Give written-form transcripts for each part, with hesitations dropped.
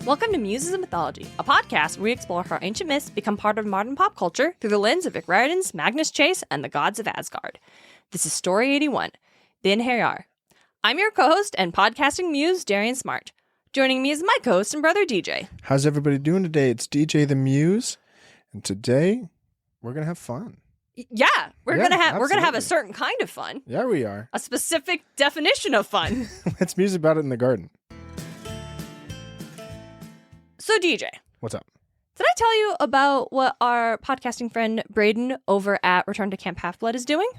Welcome to Muses of Mythology, a podcast where we explore how ancient myths become part of modern pop culture through the lens of Rick Riordan's Magnus Chase and the gods of Asgard. This is Story 81, the Einherjar. I'm your co-host and podcasting muse, Darian Smart. Joining me is my co-host and brother, DJ. How's everybody doing today? It's DJ the Muse, and today we're gonna have fun. Yeah, we're gonna have absolutely. a certain kind of fun. Yeah, we are. A specific definition of fun. Let's muse about it in the garden. So, DJ. What's up? Did I tell you about what our podcasting friend Braden over at Return to Camp Half-Blood is doing?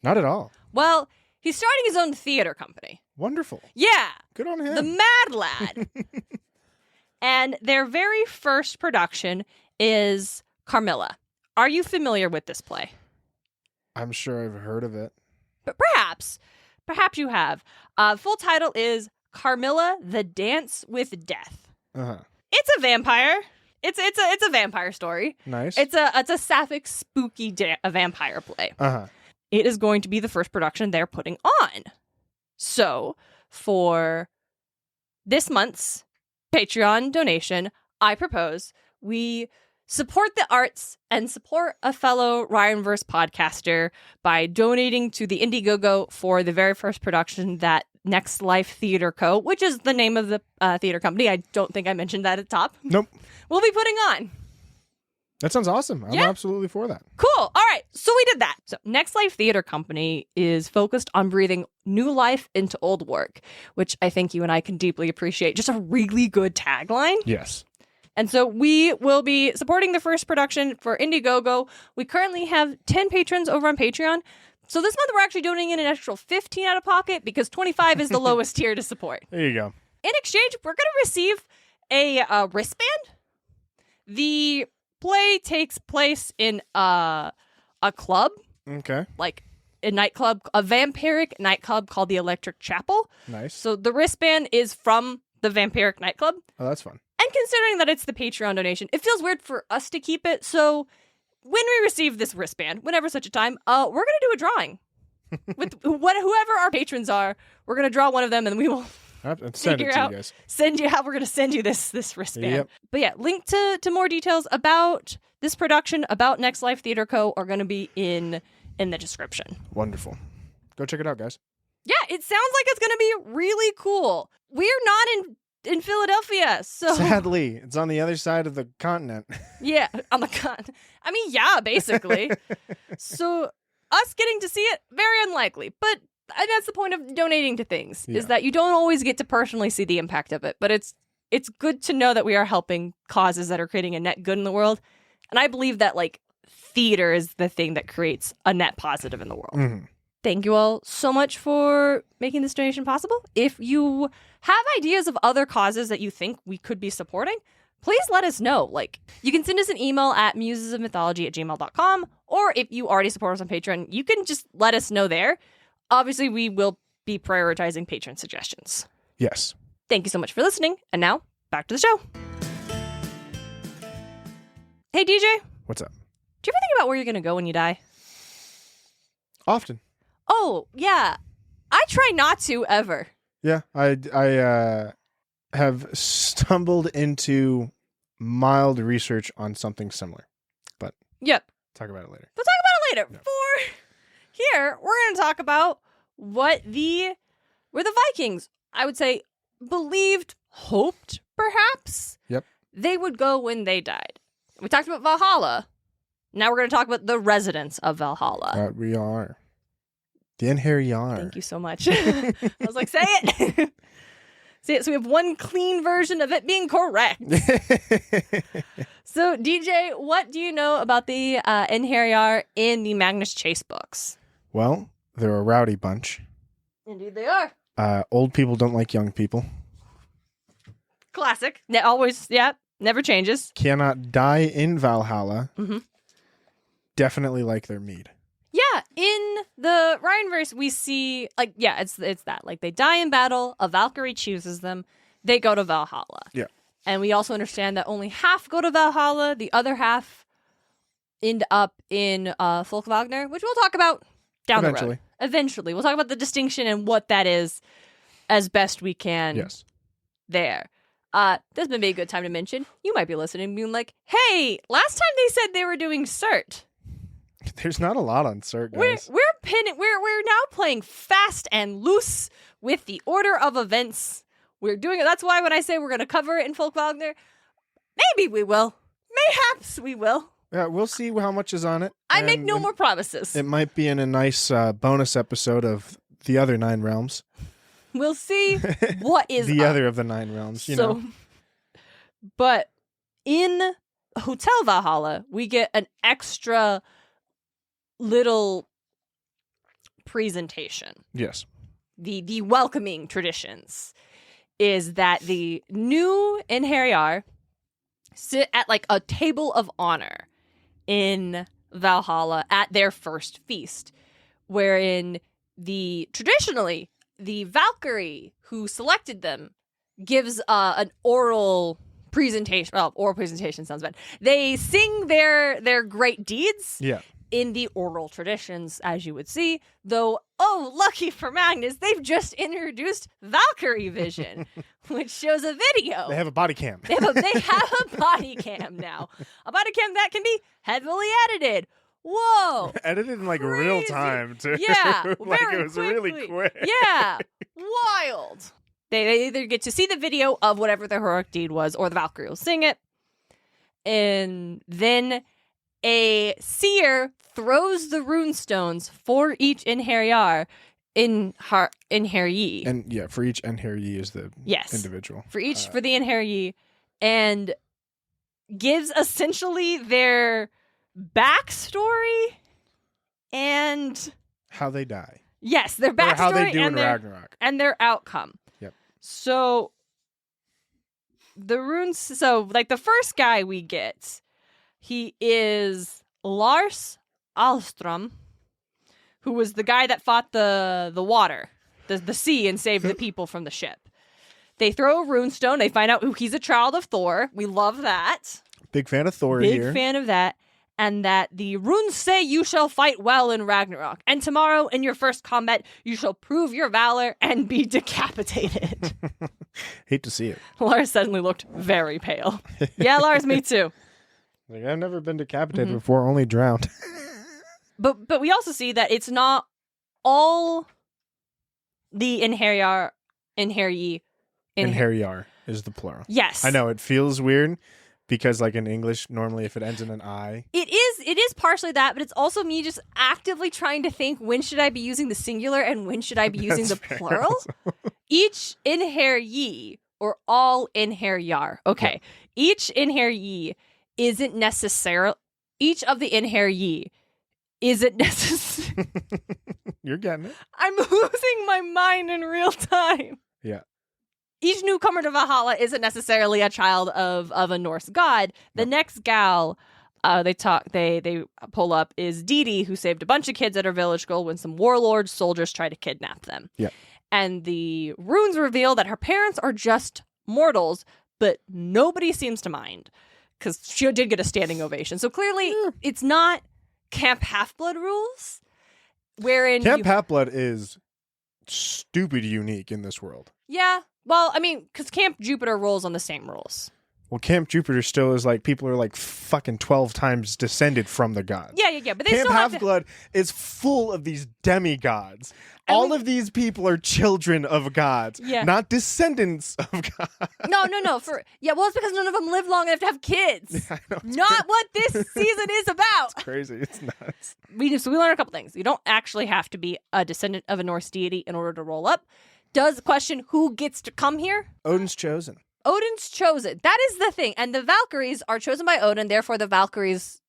Not at all. Well, he's starting his own theater company. Wonderful. Yeah. Good on him. The Mad Lad. And their very first production is Carmilla. Are you familiar with this play? I'm sure I've heard of it. But perhaps you have. Full title is Carmilla, the Dance with Death. Uh-huh. It's a vampire. It's a vampire story. Nice. It's a sapphic, spooky a vampire play. Uh-huh. It is going to be the first production they're putting on. So, for this month's Patreon donation, I propose we support the arts and support a fellow Ryanverse podcaster by donating to the Indiegogo for the very first production that Next Life Theater Co., which is the name of the theater company. I don't think I mentioned that at the top. Nope. We'll be putting on. That sounds awesome. I'm absolutely for that. Cool. All right. So we did that. So Next Life Theater Company is focused on breathing new life into old work, which I think you and I can deeply appreciate. Just a really good tagline. Yes. And so we will be supporting the first production for Indiegogo. We currently have 10 patrons over on Patreon. So this month we're actually donating in an extra 15 out of pocket because 25 is the lowest tier to support. There you go. In exchange, we're going to receive a wristband. The play takes place in a club, Okay. like a nightclub, a vampiric nightclub called the Electric Chapel. Nice. So the wristband is from the vampiric nightclub. Oh, that's fun. And considering that it's the Patreon donation, it feels weird for us to keep it. So when we receive this wristband, whenever such a time, we're going to do a drawing. With whoever our patrons are, we're going to draw one of them and we will Send it to you guys. we're going to send you this wristband. Yep. But yeah, link to more details about this production, about Next Life Theater Co. are going to be in the description. Wonderful. Go check it out, guys. Yeah, it sounds like it's going to be really cool. We're not in Philadelphia, so Sadly, it's on the other side of the continent. yeah, on the con. I mean, yeah, basically. So us getting to see it, very unlikely. But that's the point of donating to things, is that you don't always get to personally see the impact of it. But it's good to know that we are helping causes that are creating a net good in the world. And I believe that like theater is the thing that creates a net positive in the world. Mm-hmm. Thank you all so much for making this donation possible. If you have ideas of other causes that you think we could be supporting, please let us know. Like, you can send us an email at musesofmythology@gmail.com, or if you already support us on Patreon, you can just let us know there. Obviously, we will be prioritizing patron suggestions. Yes. Thank you so much for listening. And now, back to the show. Hey, DJ. What's up? Do you ever think about where you're going to go when you die? Often. Oh, yeah. I try not to, ever. Yeah, I have stumbled into mild research on something similar, but Yep. talk about it later. We'll talk about it later. No. For here, we're going to talk about where the Vikings, I would say, believed, hoped, perhaps, Yep. they would go when they died. We talked about Valhalla. Now we're going to talk about the residents of Valhalla. We are. The Einherjar. Thank you so much. I was like, say it. Say it. So we have one clean version of it being correct. So, DJ, what do you know about the Einherjar in the Magnus Chase books? Well, they're a rowdy bunch. Indeed they are. Old people don't like young people. Classic. Never changes. Cannot die in Valhalla. Mm-hmm. Definitely like their mead. Yeah, in the Ryanverse, we see, it's that. Like, they die in battle, a Valkyrie chooses them, they go to Valhalla. Yeah. And we also understand that only half go to Valhalla, the other half end up in Folkvagner, which we'll talk about down the road. Eventually. We'll talk about the distinction and what that is as best we can Yes. there. this may be a good time to mention, you might be listening and being like, hey, last time they said they were doing cert. There's not a lot on cert, guys. We're now playing fast and loose with the order of events. We're doing it. That's why when I say we're going to cover it in Folk Wagner, maybe we will. Mayhaps we will. Yeah, we'll see how much is on it. I make no more promises. It might be in a nice bonus episode of the other 9 realms. We'll see what is the up. other of the 9 realms, you know. But in Hotel Valhalla, we get an extra little presentation. Yes. The welcoming traditions is that the new Einherjar sit at like a table of honor in Valhalla at their first feast, wherein traditionally the Valkyrie who selected them gives an oral presentation. Well, oral presentation sounds bad. They sing their great deeds. Yeah. In the oral traditions, as you would see, though, oh, lucky for Magnus, they've just introduced Valkyrie Vision, which shows a video. They have a body cam. They have a body cam now. A body cam that can be heavily edited. Whoa. Edited in like crazy. real time, too. Yeah. Like very it was quickly. really quick. Yeah. Wild. They either get to see the video of whatever the heroic deed was, or the Valkyrie will sing it. And then a seer throws the rune stones for each Einherjar Einherji. And yeah, for each Einherji is the individual. For the Einherji, and gives essentially their backstory and how they die. Yes, their backstory or how they do and in Ragnarok. And their outcome. Yep. So the runes, so like the first guy we get, he is Lars Alstrom, who was the guy that fought the water, the sea, and saved the people from the ship. They throw a runestone. They find out he's a child of Thor. We love that. Big fan of Thor here. Big fan of that. And that the runes say you shall fight well in Ragnarok. And tomorrow in your first combat, you shall prove your valor and be decapitated. Hate to see it. Lars suddenly looked very pale. Yeah, Lars, me too. Like, I've never been decapitated before, only drowned. But we also see that it's not all the Einherjar. Einherjar is the plural. Yes. I know, it feels weird because like in English, normally if it ends in an I. It is partially that, but it's also me just actively trying to think, when should I be using the singular and when should I be using the plural? Each Einherji, or all Einherjar. Okay. Yeah. Each Einherji isn't necessarily, each of the Einherji isn't necessary. You're getting it. I'm losing my mind in real time. Yeah. Each newcomer to Valhalla isn't necessarily a child of a Norse god. The next gal they pull up is Didi, who saved a bunch of kids at her village school when some warlord soldiers tried to kidnap them. Yeah. And the runes reveal that her parents are just mortals, but nobody seems to mind because she did get a standing ovation. So clearly it's not Camp Half-Blood rules, wherein Camp Half-Blood is stupid unique in this world. Yeah. Well, I mean, because Camp Jupiter rolls on the same rules. Well, Camp Jupiter still is like, people are like fucking 12 times descended from the gods. Yeah. But they Camp still Half-Blood is full of these demigods. All of these people are children of gods, not descendants of gods. No. Well, it's because none of them live long enough to have kids. Yeah, I know, not what this season is about. It's crazy. It's nuts. We learn a couple things. You don't actually have to be a descendant of a Norse deity in order to roll up. Does question who gets to come here? Odin's chosen. Odin's chosen. That is the thing. And the Valkyries are chosen by Odin. Therefore, the Valkyries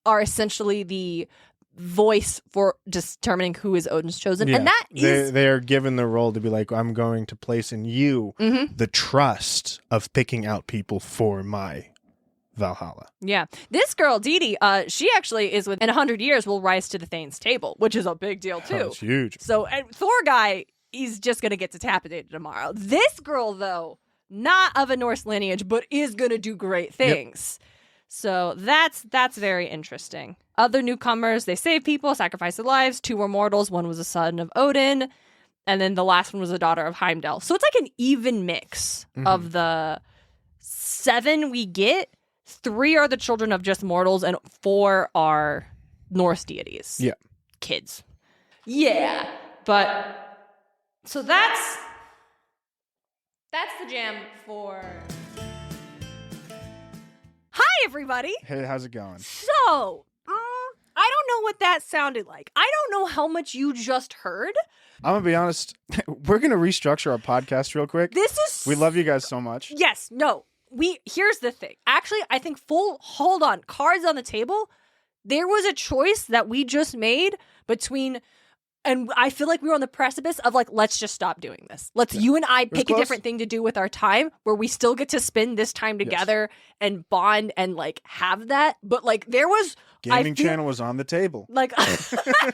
are essentially the voice for determining who is Odin's chosen. Yeah. And that is... They are given the role to be like, I'm going to place in you the trust of picking out people for my Valhalla. Yeah. This girl, Didi, she actually is in 100 years will rise to the Thane's table, which is a big deal, too. Oh, it's huge. So, Thor guy... he's just going to get decapitated tomorrow. This girl, though, not of a Norse lineage, but is going to do great things. Yep. So that's very interesting. Other newcomers, they save people, sacrifice their lives. 2 were mortals. 1 was a son of Odin. And then the last one was a daughter of Heimdall. So it's like an even mix of the 7 we get, 3 are the children of just mortals, and 4 are Norse deities. Yeah. Kids. Yeah. But so that's the jam for. Hi, everybody. Hey, how's it going? So, I don't know what that sounded like. I don't know how much you just heard. I'm going to be honest. We're going to restructure our podcast real quick. We love you guys so much. Yes. No. Here's the thing. Actually, I think hold on. Cards on the table. There was a choice that we just made between, and I feel like we were on the precipice of like, let's just stop doing this. You and I pick a different thing to do with our time where we still get to spend this time together and bond and like have that. But like there was Gaming channel was on the table. Like, listen, I'm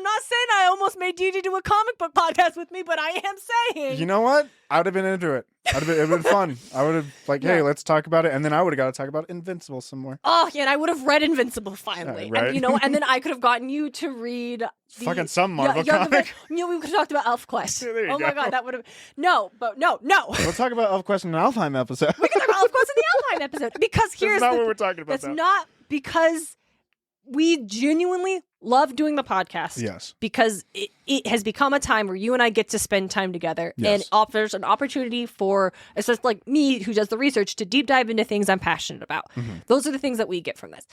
not saying I almost made DJ do a comic book podcast with me, but I am saying. You know what? I would have been into it. It would have been fun. I would have hey, let's talk about it. And then I would have got to talk about Invincible some more. Oh, yeah, and I would have read Invincible finally. Right. And, and then I could have gotten you to read fucking some Marvel comic. We could have talked about ElfQuest. There you go. My God, that would have. No. We'll talk about ElfQuest in an Alfheim episode. We can talk about ElfQuest in the Alfheim episode. Because here's that's not what we're talking about. That's not because we genuinely love doing the podcast. Yes. Because it has become a time where you and I get to spend time together and offers an opportunity for, especially like me who does the research, to deep dive into things I'm passionate about. Mm-hmm. Those are the things that we get from this.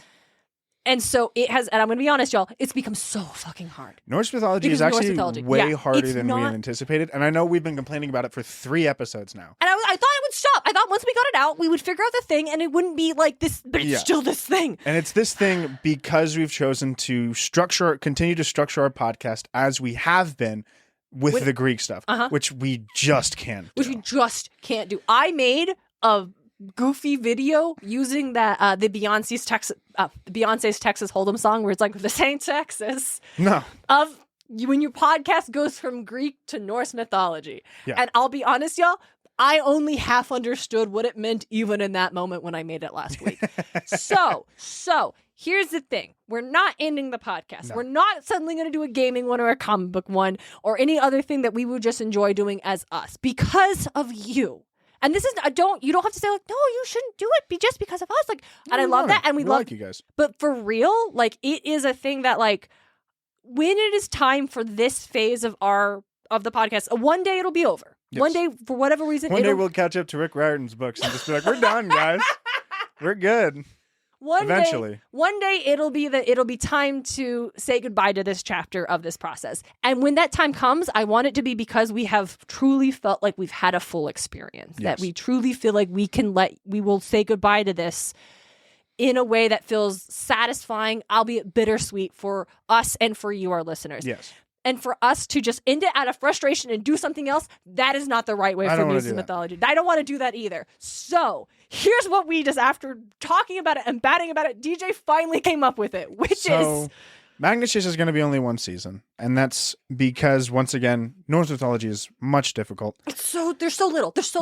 And so it has, and I'm going to be honest, y'all, it's become so fucking hard. Norse mythology is actually way harder than we had anticipated. And I know we've been complaining about it for 3 episodes now. And I thought it would stop. I thought once we got it out, we would figure out the thing and it wouldn't be like this, but it's still this thing. And it's this thing because we've chosen to continue to structure our podcast as we have been with the Greek stuff, which we just can't do. I made a goofy video using that the Beyonce's Texas Hold'em song where it's like, this ain't Texas. No. When your podcast goes from Greek to Norse mythology. Yeah. And I'll be honest, y'all, I only half understood what it meant even in that moment when I made it last week. So here's the thing. We're not ending the podcast. No. We're not suddenly going to do a gaming one or a comic book one or any other thing that we would just enjoy doing as us because of you. And this is you don't have to say like, no, you shouldn't do it just because of us. Like, and I love that, and we love like you guys. But for real, like, it is a thing that like, when it is time for this phase of the podcast, one day it'll be over. Yes. One day, for whatever reason, one day we'll catch up to Rick Riordan's books and just be like, we're done, guys. We're good. Eventually. One day it'll be time to say goodbye to this chapter of this process. And when that time comes, I want it to be because we have truly felt like we've had a full experience. Yes. That we truly feel like we will say goodbye to this in a way that feels satisfying, albeit bittersweet for us and for you, our listeners. Yes. And for us to just end it out of frustration and do something else, that is not the right way for Muses of Mythology. I don't want to do that either. So here's what we just, after talking about it and batting about it, DJ finally came up with it, which is... Magnus Chase is going to be only 1 season. And that's because, once again, Norse mythology is much difficult. There's so little. There's a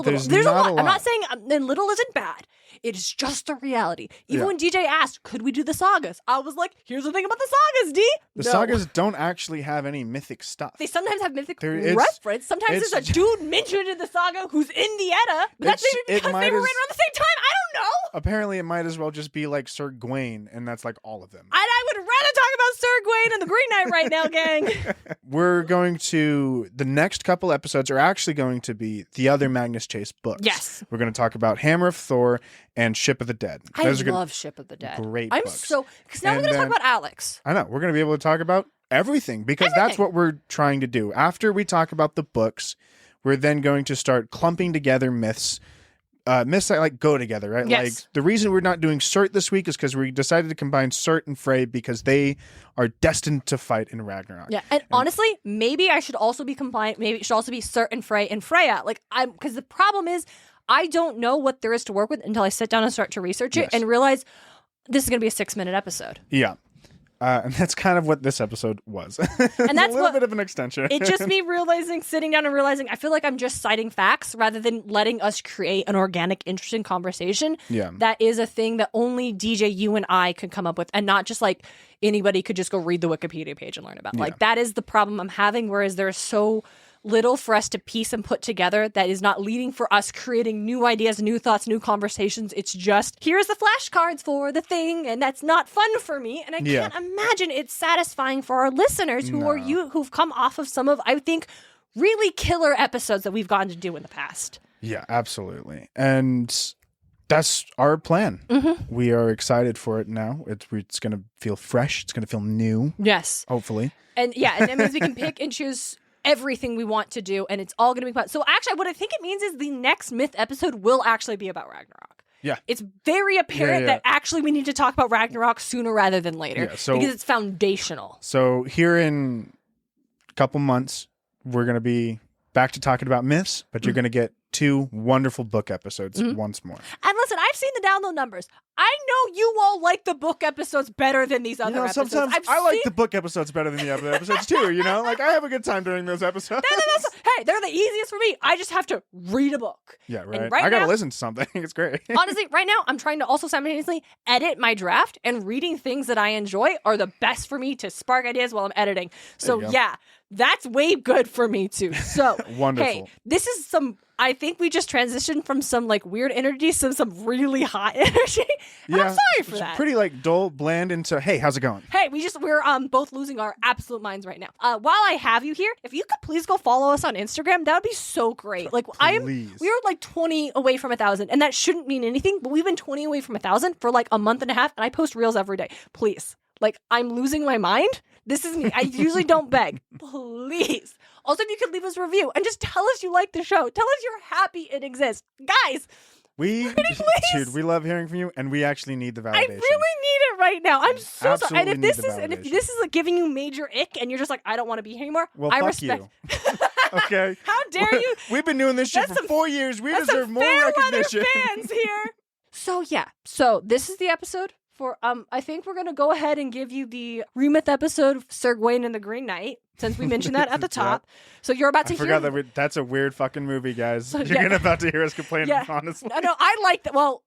lot. I'm not saying little isn't bad. It is just the reality. Even when DJ asked, could we do the sagas? I was like, here's the thing about the sagas, D. The sagas don't actually have any mythic stuff. They sometimes have mythic reference. Sometimes there's a dude mentioned in the saga who's in the Edda. But that's maybe because they were written around the same time. I don't know. Apparently, it might as well just be like Sir Gawain, and that's like all of them. And I would rather talk about Sir Gawain and the Green Knight right now, gang. The next couple episodes are actually going to be the other Magnus Chase books. Yes. We're going to talk about Hammer of Thor and Ship of the Dead. I love Ship of the Dead. Great books. Because now we're going to talk about Alex. I know. We're going to be able to talk about everything because that's what we're trying to do. After we talk about the books, we're then going to start clumping together myths. Myths that like go together, right? Yes. Like the reason we're not doing Surt this week is because we decided to combine Surt and Frey because they are destined to fight in Ragnarok. Yeah, and honestly, maybe I should also be compliant. Maybe it should also be Surt and Frey and Freya. Like because the problem is I don't know what there is to work with until I sit down and start to research it and realize this is going to be a 6-minute episode. Yeah. And that's kind of what this episode was. And that's a little bit of an extension. It's just me sitting down and realizing, I feel like I'm just citing facts rather than letting us create an organic, interesting conversation. Yeah. That is a thing that only DJ, you and I could come up with, and not just like anybody could just go read the Wikipedia page and learn about. Like that is the problem I'm having, whereas there's so little for us to piece and put together that is not leading for us creating new ideas, new thoughts, new conversations. It's just, here's the flashcards for the thing, and that's not fun for me. And I can't imagine it's satisfying for our listeners who've come off of some of, I think, really killer episodes that we've gotten to do in the past. Yeah, absolutely. And that's our plan. We are excited for it now. It's going to feel fresh. It's going to feel new. Yes. Hopefully. And that means we can pick and choose everything we want to do, and it's all going to be fun. So actually, what I think it means is the next Myth episode will actually be about Ragnarok. Yeah. It's very apparent that actually we need to talk about Ragnarok sooner rather than later because it's foundational. So here in a couple months, we're going to be back to talking about myths, but you're going to get 2 wonderful book episodes once more. And listen, I've seen the download numbers. I know you all like the book episodes better than these other episodes. Sometimes I like the book episodes better than the other episodes too, Like, I have a good time during those episodes. Hey, they're the easiest for me. I just have to read a book. Yeah, right. I got to listen to something. It's great. Honestly, right now, I'm trying to also simultaneously edit my draft, and reading things that I enjoy are the best for me to spark ideas while I'm editing. So, that's way good for me too. So, wonderful. Hey, this is I think we just transitioned from some like weird energy to some really hot energy. And I'm sorry for that. Pretty like dull, bland into, hey, how's it going? Hey, we're both losing our absolute minds right now. While I have you here, if you could please go follow us on Instagram, that would be so great. Like we were like 20 away from 1,000, and that shouldn't mean anything, but we've been 20 away from 1,000 for like a month and a half, and I post reels every day. Please. Like, I'm losing my mind. This is me. I usually don't beg. Please. Also, if you could leave us a review and just tell us you like the show. Tell us you're happy it exists. Guys, dude, we love hearing from you, and we actually need the validation. I really need it right now. I'm so sorry. And if this is like giving you major ick and you're just like, I don't want to be here anymore, well, I fuck respect you. Okay. How dare you? We've been doing this shit for 4 years. We deserve more recognition. Fans here. So this is the episode for I think we're gonna go ahead and give you the remyth episode of Sir Gawain and the Green Knight, since we mentioned that at the top. So you're about to hear. I forgot that's a weird fucking movie, guys. So, you're about to hear us complain, honestly. No, I like that. Well,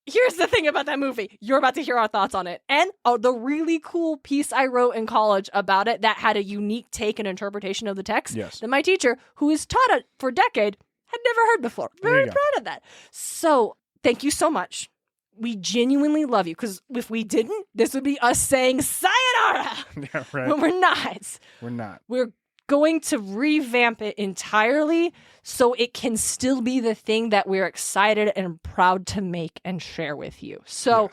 here's the thing about that movie. You're about to hear our thoughts on it. And the really cool piece I wrote in college about it that had a unique take and interpretation of the text that my teacher, who has taught it for a decade, had never heard before. Very proud of that. So thank you so much. We genuinely love you, because if we didn't, this would be us saying sayonara. Yeah, right. But we're not. We're not. We're going to revamp it entirely so it can still be the thing that we're excited and proud to make and share with you. So,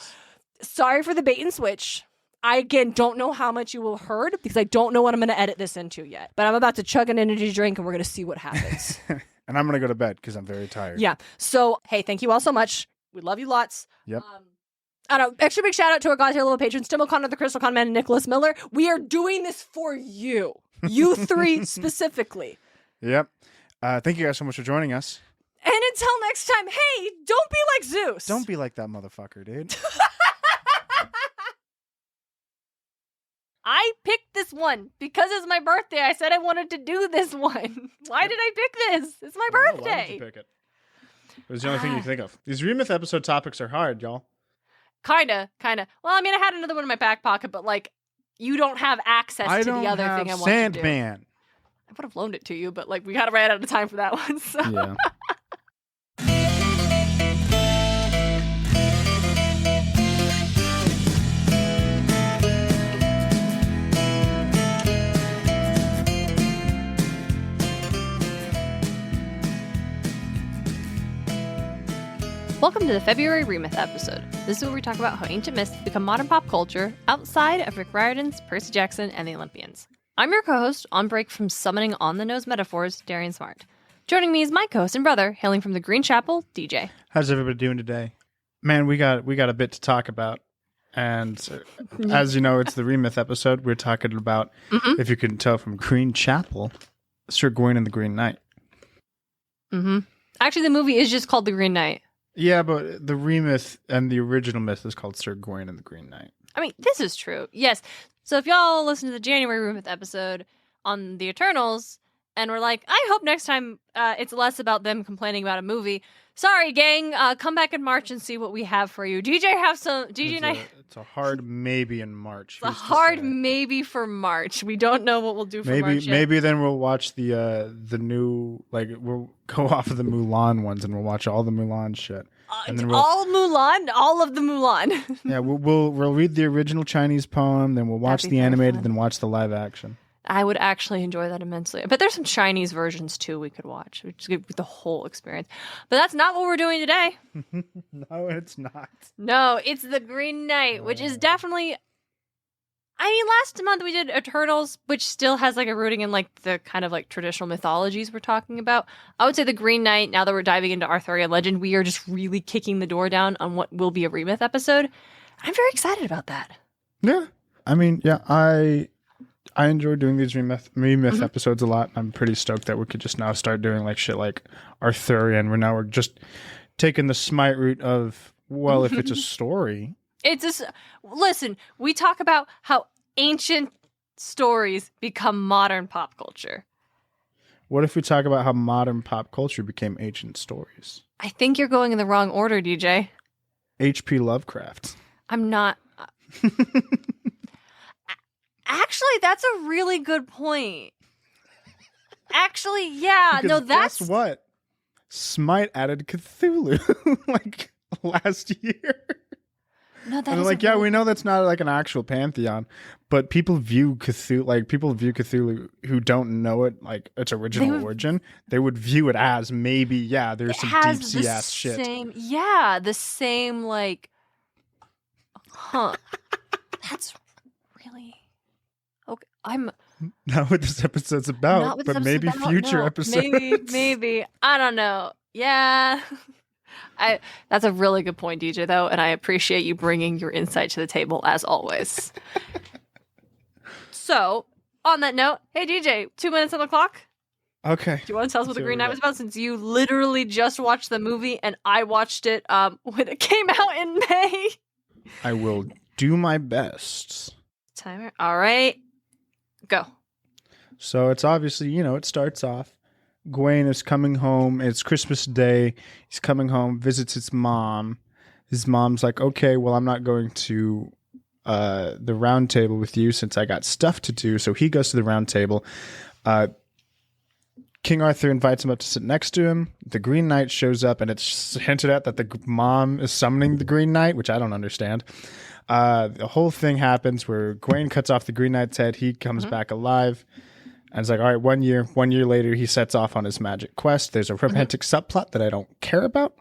sorry for the bait and switch. I, again, don't know how much you will heard, because I don't know what I'm going to edit this into yet. But I'm about to chug an energy drink, and we're going to see what happens. And I'm going to go to bed, because I'm very tired. Yeah. So, hey, thank you all so much. We love you lots. Yep. I don't know. Extra big shout out to our God tier little patrons, Tim O'Connor, the Crystal Con Man, and Nicholas Miller. We are doing this for you. You three specifically. Yep. Thank you guys so much for joining us. And until next time, hey, don't be like Zeus. Don't be like that motherfucker, dude. I picked this one because it's my birthday. I said I wanted to do this one. Why did I pick this? It's my birthday. Why did you pick it? It was the only thing you think of. These remyth episode topics are hard, y'all. Kinda. Well, I mean, I had another one in my back pocket, but like, you don't have access to the other thing I want to do. Sandman. I would have loaned it to you, but like, we kind of ran out of time for that one. So. Yeah. Welcome to the February Remyth episode. This is where we talk about how ancient myths become modern pop culture outside of Rick Riordan's, Percy Jackson, and the Olympians. I'm your co-host, on break from summoning on-the-nose metaphors, Darian Smart. Joining me is my co-host and brother, hailing from the Green Chapel, DJ. How's everybody doing today? Man, we got a bit to talk about. And as you know, it's the Remyth episode. We're talking about, if you couldn't tell from Green Chapel, Sir Gawain and the Green Knight. Actually, the movie is just called The Green Knight. Yeah, but the remyth and the original myth is called Sir Gawain and the Green Knight. I mean, this is true. Yes. So if y'all listen to the January Remyth episode on the Eternals, and we're like, I hope next time it's less about them complaining about a movie, Sorry, gang. Come back in March and see what we have for you. DJ have some. DJ and I. It's a hard maybe in March. It's a hard maybe for March. We don't know what we'll do for March yet. Maybe then we'll watch the new, like, we'll go off of the Mulan ones and we'll watch all the Mulan shit. And then all of the Mulan. Yeah, we'll read the original Chinese poem, then we'll watch the animated, then watch the live action. I would actually enjoy that immensely. But there's some Chinese versions too we could watch, which is good with the whole experience. But that's not what we're doing today. No, it's not. No, it's the Green Knight, which is definitely. I mean, last month we did Eternals, which still has like a rooting in like the kind of like traditional mythologies we're talking about. I would say the Green Knight, now that we're diving into Arthurian legend, we are just really kicking the door down on what will be a Remyth episode. I'm very excited about that. Yeah. I mean, yeah, I enjoy doing these Remyth episodes a lot. I'm pretty stoked that we could just now start doing like shit like Arthurian, where now we're just taking the Smite route of, well, if it's a story. Listen, we talk about how ancient stories become modern pop culture. What if we talk about how modern pop culture became ancient stories? I think you're going in the wrong order, DJ. H.P. Lovecraft. I'm not. Actually, that's a really good point. Actually, yeah. Because that's guess what? Smite added Cthulhu like last year. No, that and is like, yeah, we know that's not like an actual pantheon, but people view Cthulhu who don't know it like its original origin. They would view it as maybe, yeah, there's some deep sea ass shit. Yeah, the same like, that's really okay. I'm not what this episode's about, but maybe future episodes. Maybe I don't know. Yeah. That's a really good point, DJ, though, and I appreciate you bringing your insight to the table, as always. So, on that note, hey, DJ, 2 minutes on the clock? Okay. Do you want to tell us what the Green Knight was about, since you literally just watched the movie, and I watched it when it came out in May? I will do my best. Timer. All right. Go. So, it's obviously, it starts off. Gawain is coming home. It's Christmas Day. He's coming home, visits his mom. His mom's like, okay, well, I'm not going to the round table with you since I got stuff to do. So he goes to the round table. King Arthur invites him up to sit next to him. The Green Knight shows up, and it's hinted at that the mom is summoning the Green Knight, which I don't understand. The whole thing happens where Gawain cuts off the Green Knight's head. He comes back alive. And it's like, all right, 1 year. 1 year later, he sets off on his magic quest. There's a romantic subplot that I don't care about.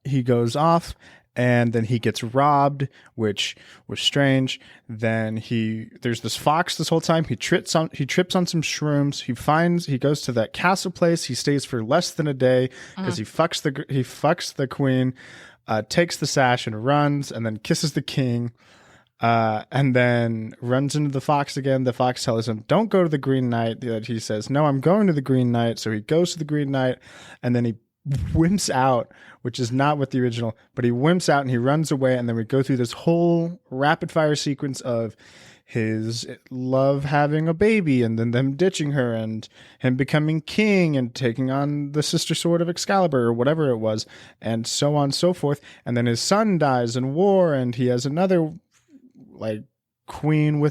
He goes off, and then he gets robbed, which was strange. Then there's this fox this whole time. He trips on some shrooms. He goes to that castle place. He stays for less than a day because he fucks the queen, takes the sash and runs, and then kisses the king. And then runs into the fox again. The fox tells him, don't go to the Green Knight. He says, no, I'm going to the Green Knight. So he goes to the Green Knight, and then he wimps out, which is not what the original, but he wimps out and he runs away. And then we go through this whole rapid fire sequence of his love having a baby, and then them ditching her, and him becoming king and taking on the sister sword of Excalibur or whatever it was, and so on and so forth. And then his son dies in war, and he has another like queen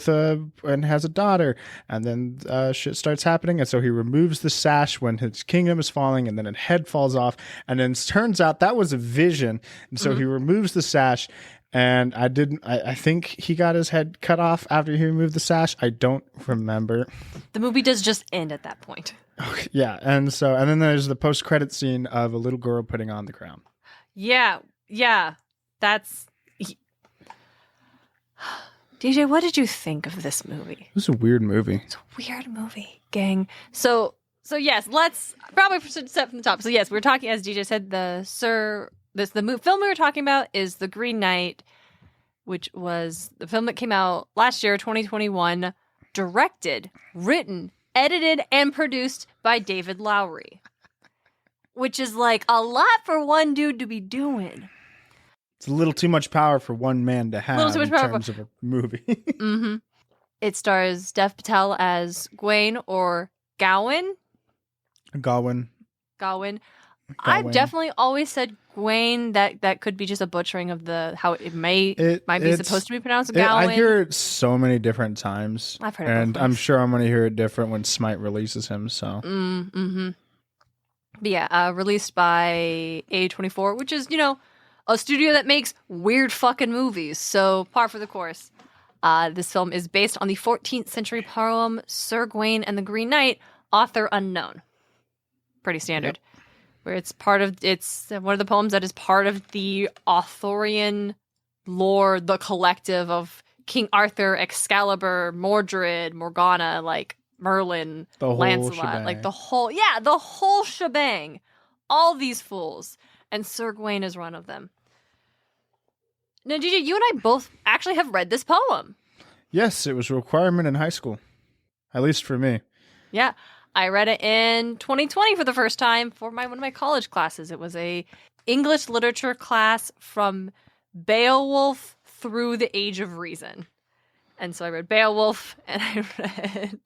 and has a daughter, and then shit starts happening, and so he removes the sash when his kingdom is falling, and then a head falls off, and then it turns out that was a vision, and so he removes the sash, and I think he got his head cut off after he removed the sash. I don't remember. The movie does just end at that point. Okay, yeah, and then there's the post-credit scene of a little girl putting on the crown. Yeah, that's DJ, what did you think of this movie? It was a weird movie. It's a weird movie, gang. So yes, let's probably start from the top. So yes, we're talking, as DJ said, the film we were talking about is The Green Knight, which was the film that came out last year, 2021, directed, written, edited, and produced by David Lowery, which is like a lot for one dude to be doing. It's a little too much power for one man to have in terms of a movie. Mm-hmm. It stars Dev Patel as Gawain, or Gawain. Gawain. I've definitely always said Gawain. That could be just a butchering of how it might be supposed to be pronounced. Gawain. I hear it so many different times. I've heard it and both ways. I'm sure I'm going to hear it different when Smite releases him. So, But yeah, released by A24, which is a studio that makes weird fucking movies. So par for the course. This film is based on the 14th century poem Sir Gawain and the Green Knight, author unknown. Pretty standard. Yep. Where it's one of the poems that is part of the Arthurian lore, the collective of King Arthur, Excalibur, Mordred, Morgana, like Merlin, Lancelot, like the whole shebang. All these fools. And Sir Gawain is one of them. Now, DJ, you and I both actually have read this poem. Yes, it was a requirement in high school. At least for me. Yeah. I read it in 2020 for the first time for one of my college classes. It was a English literature class from Beowulf through the Age of Reason. And so I read Beowulf, and I read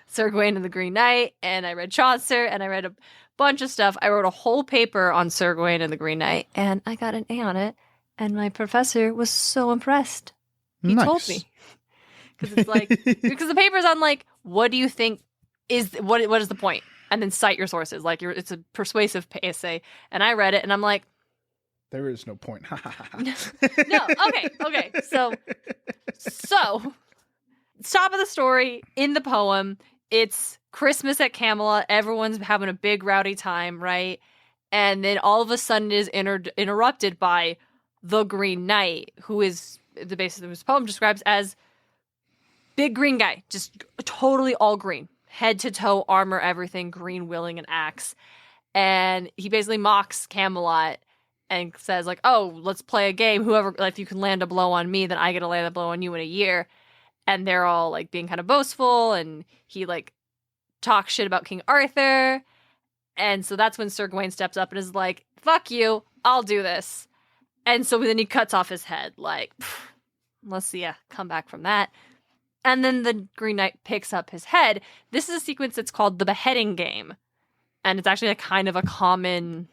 Sir Gawain and the Green Knight, and I read Chaucer, and I read a bunch of stuff. I wrote a whole paper on Sir Gawain and the Green Knight, and I got an A on it. And my professor was so impressed. He told me. Because it's like, because the paper's on like, what do you think what is the point? And then cite your sources. Like it's a persuasive essay. And I read it and I'm like, there is no point. No. Okay. So top of the story in the poem, it's Christmas at Camelot. Everyone's having a big rowdy time, right? And then all of a sudden it is interrupted by the Green Knight, who is the basis of his poem describes as big green guy, just totally all green, head to toe, armor, everything, green, wielding an axe. And he basically mocks Camelot and says like, oh, let's play a game. Whoever, if you can land a blow on me, then I get to land a blow on you in a year. And they're all like being kind of boastful, and he like talks shit about King Arthur. And so that's when Sir Gawain steps up and is like, fuck you, I'll do this. And so then he cuts off his head, like, let's see a comeback from that. And then the Green Knight picks up his head. This is a sequence that's called the beheading game. And it's actually a kind of a common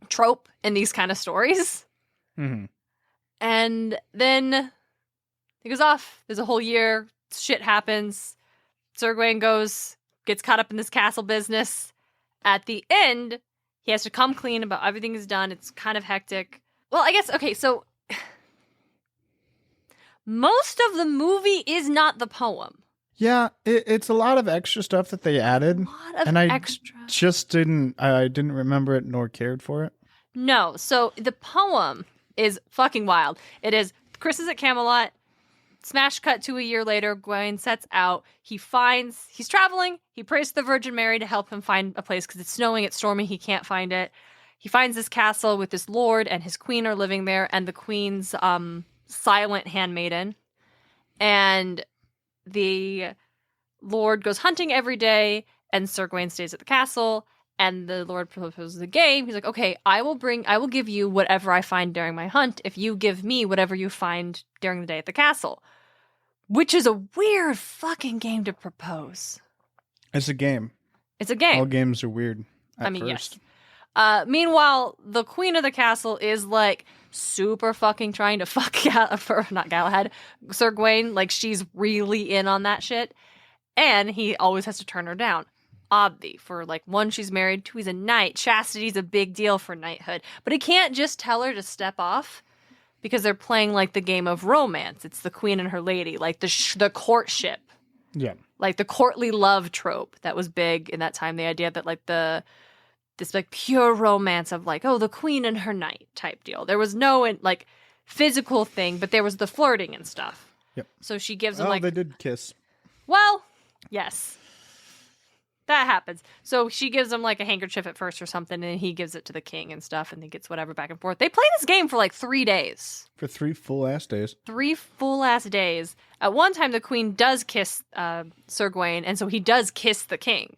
trope in these kind of stories. Mm-hmm. And then he goes off. There's a whole year. Shit happens. Sir Gawain gets caught up in this castle business. At the end, he has to come clean about everything he's done. It's kind of hectic. Well, I guess, okay, so most of the movie is not the poem. Yeah, it's a lot of extra stuff that they added. A lot of extra. I didn't remember it nor cared for it. No, so the poem is fucking wild. It is Christmas at Camelot, smash cut to a year later, Gawain sets out. He's traveling, he prays to the Virgin Mary to help him find a place because it's snowing, it's storming, he can't find it. He finds this castle with this lord and his queen are living there, and the queen's silent handmaiden. And the lord goes hunting every day, and Sir Gawain stays at the castle, and the lord proposes a game. He's like, okay, I will give you whatever I find during my hunt if you give me whatever you find during the day at the castle. Which is a weird fucking game to propose. It's a game. It's a game. All games are weird at first. Yes. Meanwhile, the queen of the castle is like super fucking trying to fuck not Galahad, Sir Gawain. Like she's really in on that shit. And he always has to turn her down. Obvi. For like, one, she's married, two, he's a knight. Chastity's a big deal for knighthood. But he can't just tell her to step off because they're playing like the game of romance. It's the queen and her lady, like the courtship. Yeah. Like the courtly love trope that was big in that time. The idea that like this like pure romance of like, oh, the queen and her knight type deal. There was no like physical thing, but there was the flirting and stuff. Yep. So she gives him like, they did kiss. Well, yes, that happens. So she gives him like a handkerchief at first or something, and he gives it to the king and stuff, and he gets whatever back and forth. They play this game for like 3 days. For 3 full-ass days. 3 full-ass days. At one time, the queen does kiss Sir Gawain, and so he does kiss the king.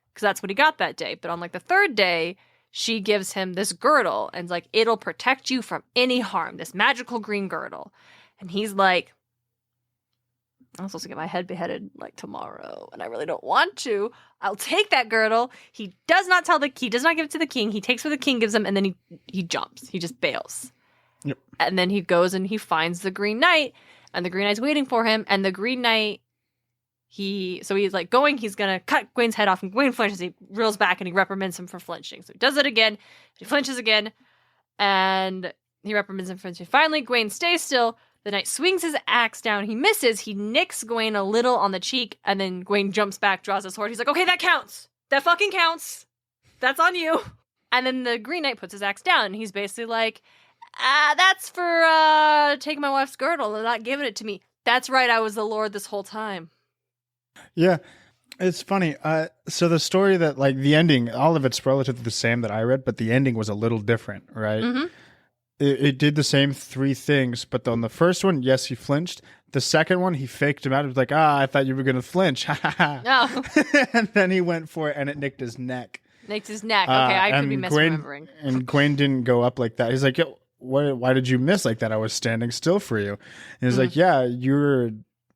Because that's what he got that day. But on like the 3rd day, she gives him this girdle and is like, it'll protect you from any harm. This magical green girdle. And he's like, I'm supposed to get my head beheaded like tomorrow, and I really don't want to. I'll take that girdle. He does not give it to the king. He takes what the king gives him, and then he jumps. He just bails. Yep. And then he goes and he finds the Green Knight, and the Green Knight's waiting for him, and the Green Knight, he's like going, he's gonna cut Gawain's head off, and Gawain flinches, he reels back, and he reprimands him for flinching. So he does it again, he flinches again, and he reprimands him for flinching. Finally, Gawain stays still. The knight swings his axe down. He misses. He nicks Gawain a little on the cheek, and then Gawain jumps back, draws his sword. He's like, okay, that counts. That fucking counts. That's on you. And then the Green Knight puts his axe down, and he's basically like, that's for taking my wife's girdle and not giving it to me. That's right, I was the Lord this whole time. Yeah, it's funny. So the story that, like, the ending, all of it's relatively the same that I read, but the ending was a little different, right? Mm-hmm. It did the same three things, but on the first one, yes, he flinched. The second one, he faked him out. He was like, I thought you were going to flinch. No. And then he went for it, and it nicked his neck. Nicked his neck. Okay, I could be misremembering. And Gawain didn't go up like that. He's like, why did you miss like that? I was standing still for you. And he's like, yeah, you're a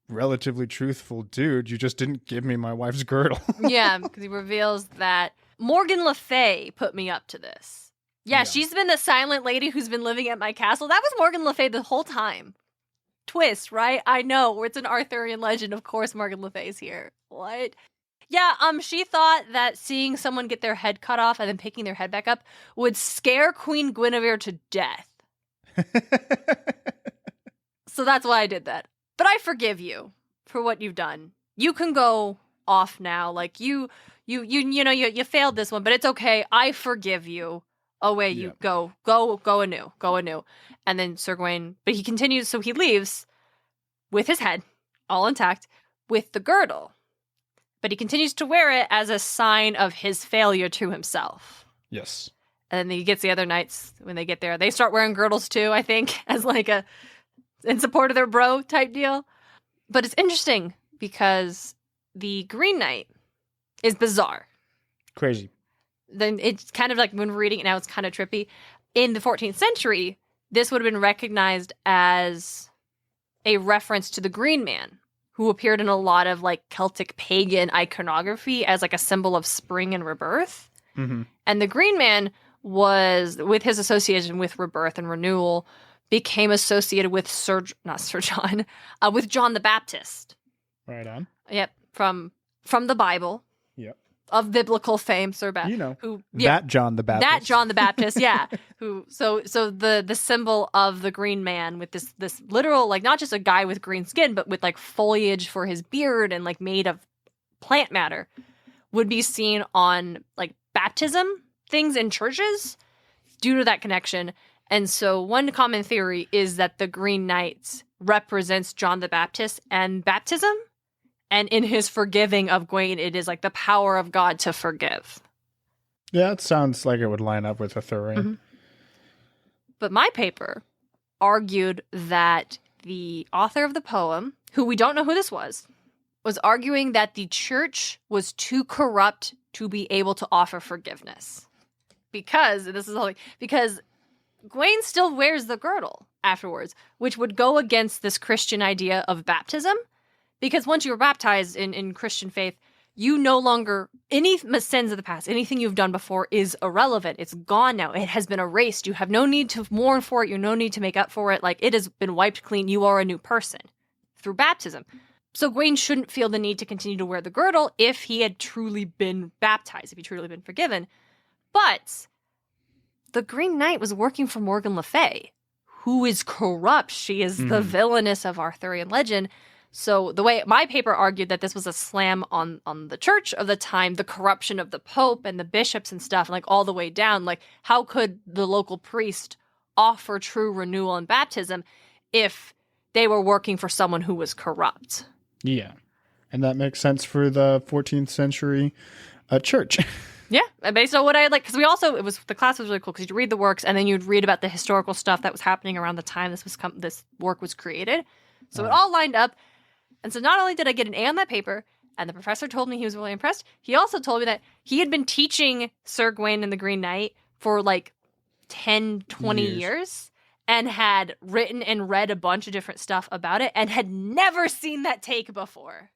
relatively truthful dude. You just didn't give me my wife's girdle. Yeah, because he reveals that Morgan Le Fay put me up to this. Yeah, she's been the silent lady who's been living at my castle. That was Morgan Le Fay the whole time. Twist, right? I know. It's an Arthurian legend. Of course Morgan Le Fay's here. What? Yeah, she thought that seeing someone get their head cut off and then picking their head back up would scare Queen Guinevere to death. So that's why I did that. But I forgive you for what you've done. You can go off now. Like you failed this one, but it's okay. I forgive you. Away you go anew. And then Sir Gawain, but he continues, so he leaves with his head all intact with the girdle. But he continues to wear it as a sign of his failure to himself. Yes. And then he gets the other knights when they get there. They start wearing girdles too, I think, as like in support of their bro type deal. But it's interesting because the Green Knight is bizarre. Crazy. Then it's kind of like when we're reading it now, it's kind of trippy. In the 14th century, this would have been recognized as a reference to the Green Man, who appeared in a lot of like Celtic pagan iconography as like a symbol of spring and rebirth. Mm-hmm. And the Green Man was, with his association with rebirth and renewal, became associated with with John the Baptist. Right on. Yep, from the Bible. Yep. Of biblical fame, Sir Baptist. That John the Baptist. That John the Baptist, yeah. So the symbol of the Green Man with this literal, like, not just a guy with green skin, but with like foliage for his beard and like made of plant matter, would be seen on like baptism things in churches due to that connection. And so one common theory is that the Green Knight represents John the Baptist and baptism. And in his forgiving of Gawain, it is like the power of God to forgive. Yeah, it sounds like it would line up with Arthurian. Mm-hmm. But my paper argued that the author of the poem, who we don't know who this was arguing that the church was too corrupt to be able to offer forgiveness. Because Gawain still wears the girdle afterwards, which would go against this Christian idea of baptism. Because once you were baptized in Christian faith, you no longer, any sins of the past, anything you've done before is irrelevant. It's gone now. It has been erased. You have no need to mourn for it. You have no need to make up for it. Like, it has been wiped clean. You are a new person through baptism. So Gawain shouldn't feel the need to continue to wear the girdle if he had truly been baptized, if he truly been forgiven. But the Green Knight was working for Morgan Le Fay, who is corrupt. She is the villainess of Arthurian legend. So the way my paper argued that this was a slam on the church of the time, the corruption of the Pope and the bishops and stuff, like all the way down. Like, how could the local priest offer true renewal and baptism if they were working for someone who was corrupt? Yeah. And that makes sense for the 14th century church. Yeah. And based on what I like, because the class was really cool because you'd read the works and then you'd read about the historical stuff that was happening around the time this work was created. So it all lined up. And so not only did I get an A on that paper, and the professor told me he was really impressed, he also told me that he had been teaching Sir Gawain and the Green Knight for like 10, 20 years. and had written and read a bunch of different stuff about it and had never seen that take before.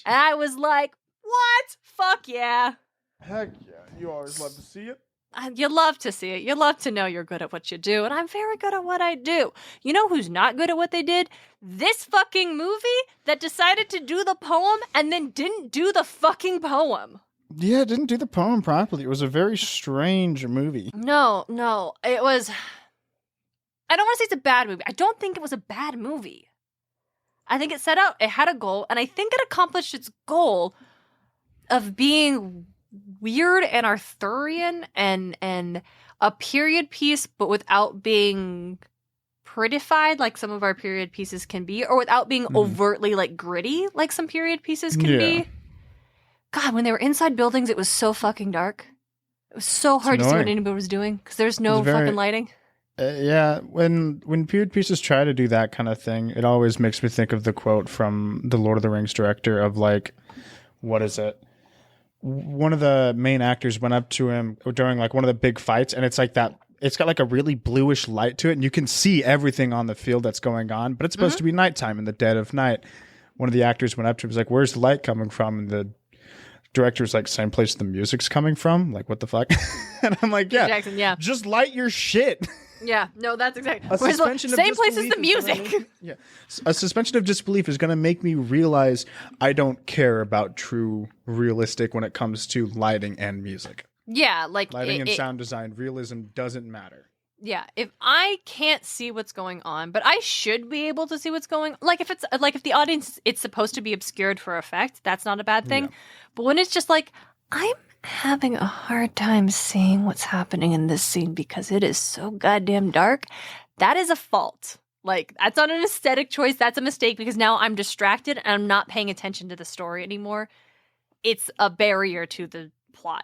And I was like, what? Fuck yeah. Heck yeah. You always love to see it. You love to see it. You love to know you're good at what you do. And I'm very good at what I do. You know who's not good at what they did? This fucking movie that decided to do the poem and then didn't do the fucking poem. Yeah, it didn't do the poem properly. It was a very strange movie. No. It was... I don't want to say it's a bad movie. I don't think it was a bad movie. I think it had a goal, and I think it accomplished its goal of being weird and Arthurian and a period piece, but without being prettified like some of our period pieces can be, or without being overtly like gritty like some period pieces can be. God, when they were inside buildings, it was so fucking dark. It was so hard to see what anybody was doing because there's no fucking lighting. Yeah, when period pieces try to do that kind of thing, it always makes me think of the quote from the Lord of the Rings director of like, what is it? One of the main actors went up to him during like one of the big fights, and it's like that. It's got like a really bluish light to it, and you can see everything on the field that's going on, but it's supposed to be nighttime in the dead of night. One of the actors went up to him, was like, "Where's the light coming from?" And the director's like, "Same place the music's coming from." Like, what the fuck? And I'm like, "Yeah, Jackson, yeah, just light your shit." Yeah, no, that's exactly. Same place as the music. Yeah, a suspension of disbelief is going to make me realize I don't care about true realistic when it comes to lighting and music. Yeah, like lighting and sound design, realism doesn't matter. Yeah, if I can't see what's going on, but I should be able to see what's going on. Like if it's like if the audience, it's supposed to be obscured for effect, that's not a bad thing. Yeah. But when it's just like, I'm having a hard time seeing what's happening in this scene because it is so goddamn dark, that is a fault. Like, that's not an aesthetic choice. That's a mistake because now I'm distracted and I'm not paying attention to the story anymore. It's a barrier to the plot.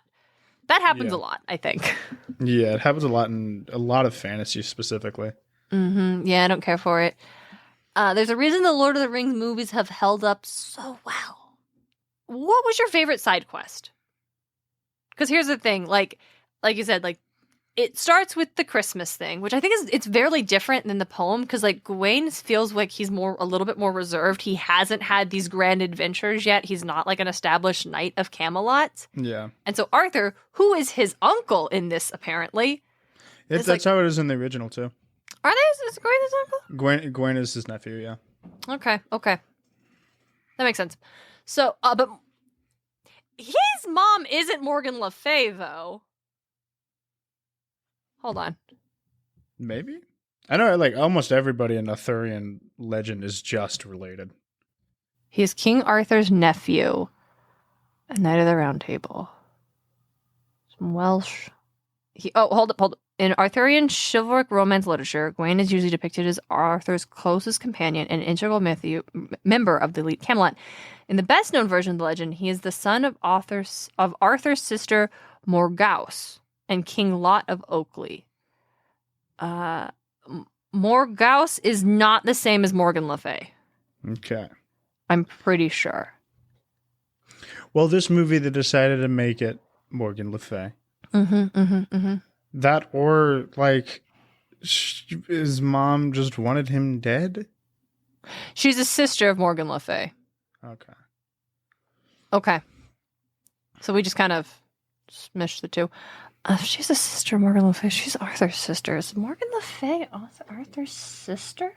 That happens a lot, I think. Yeah, it happens a lot in a lot of fantasy specifically. Yeah, I don't care for it. There's a reason the Lord of the Rings movies have held up so well. What was your favorite side quest? Because here's the thing, like you said, like it starts with the Christmas thing, which I think it's very different than the poem. Because like Gawain feels like he's a little bit more reserved. He hasn't had these grand adventures yet. He's not like an established knight of Camelot. Yeah. And so Arthur, who is his uncle in this, apparently, that's like, how it is in the original too. Are they? Is Gawain his uncle? Gawain is his nephew. Yeah. Okay, that makes sense. So, but his mom isn't Morgan Le Fay, though. Hold on. Maybe? I know, like, almost everybody in Arthurian legend is just related. He is King Arthur's nephew. A Knight of the Round Table. Some Welsh. Hold up. In Arthurian chivalric romance literature, Gawain is usually depicted as Arthur's closest companion and integral member of the elite Camelot. In the best-known version of the legend, he is the son of Arthur's sister Morgause and King Lot of Oakley. Morgause is not the same as Morgan Le Fay. Okay. I'm pretty sure. Well, this movie, they decided to make it Morgan Le Fay. That or, like, his mom just wanted him dead? She's a sister of Morgan Le Fay. Okay. So we just kind of smished the two. She's a sister of Morgan Le Fay. She's Arthur's sister. Is Morgan Le Fay Arthur's sister?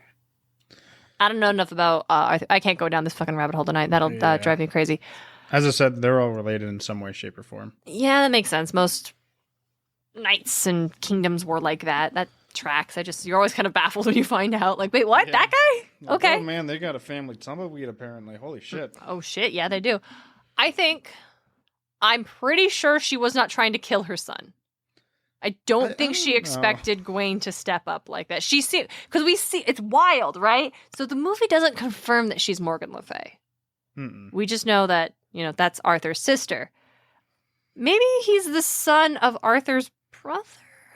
I don't know enough about Arthur. I can't go down this fucking rabbit hole tonight. That'll drive me crazy. As I said, they're all related in some way, shape, or form. Yeah, that makes sense. Most knights and kingdoms were like that. That tracks. You're always kind of baffled when you find out. Like, wait, what? Yeah. That guy? Okay. Oh, man, they got a family tumbleweed, apparently. Holy shit. Oh, shit. Yeah, they do. I'm pretty sure she was not trying to kill her son. I don't think she expected Gawain to step up like that. Because we see, it's wild, right? So the movie doesn't confirm that she's Morgan Le Fay. We just know that, that's Arthur's sister. Maybe he's the son of Arthur's brother,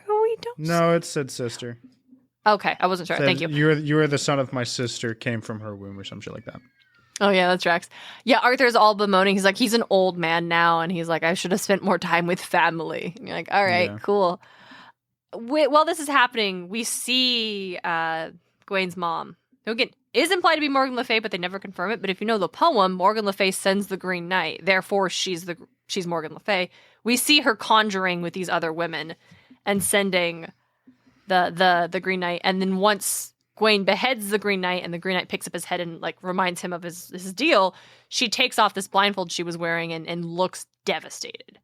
who we don't see. No, it said sister. Okay, I wasn't sure. Thank you. You are the son of my sister, came from her womb or some shit like that. Oh, yeah, that tracks. Yeah, Arthur's all bemoaning. He's like, he's an old man now, and he's like, I should have spent more time with family. And you're like, all right, cool. while this is happening, we see Gawain's mom, who again is implied to be Morgan Le Fay, but they never confirm it. But if you know the poem, Morgan Le Fay sends the Green Knight. Therefore, she's Morgan Le Fay. We see her conjuring with these other women and sending the Green Knight. And then once Gawain beheads the Green Knight and the Green Knight picks up his head and like reminds him of his deal, she takes off this blindfold she was wearing and looks devastated.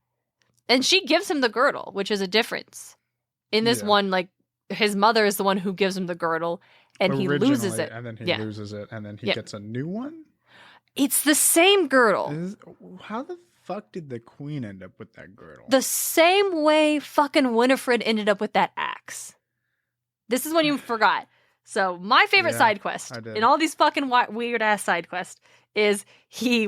And she gives him the girdle, which is a difference. In this one, like, his mother is the one who gives him the girdle, and he loses it. And then he loses it, and then he gets a new one? It's the same girdle. How the fuck did the queen end up with that girdle? The same way fucking Winifred ended up with that axe. This is when you forgot. So my favorite side quest in all these fucking weird ass side quests is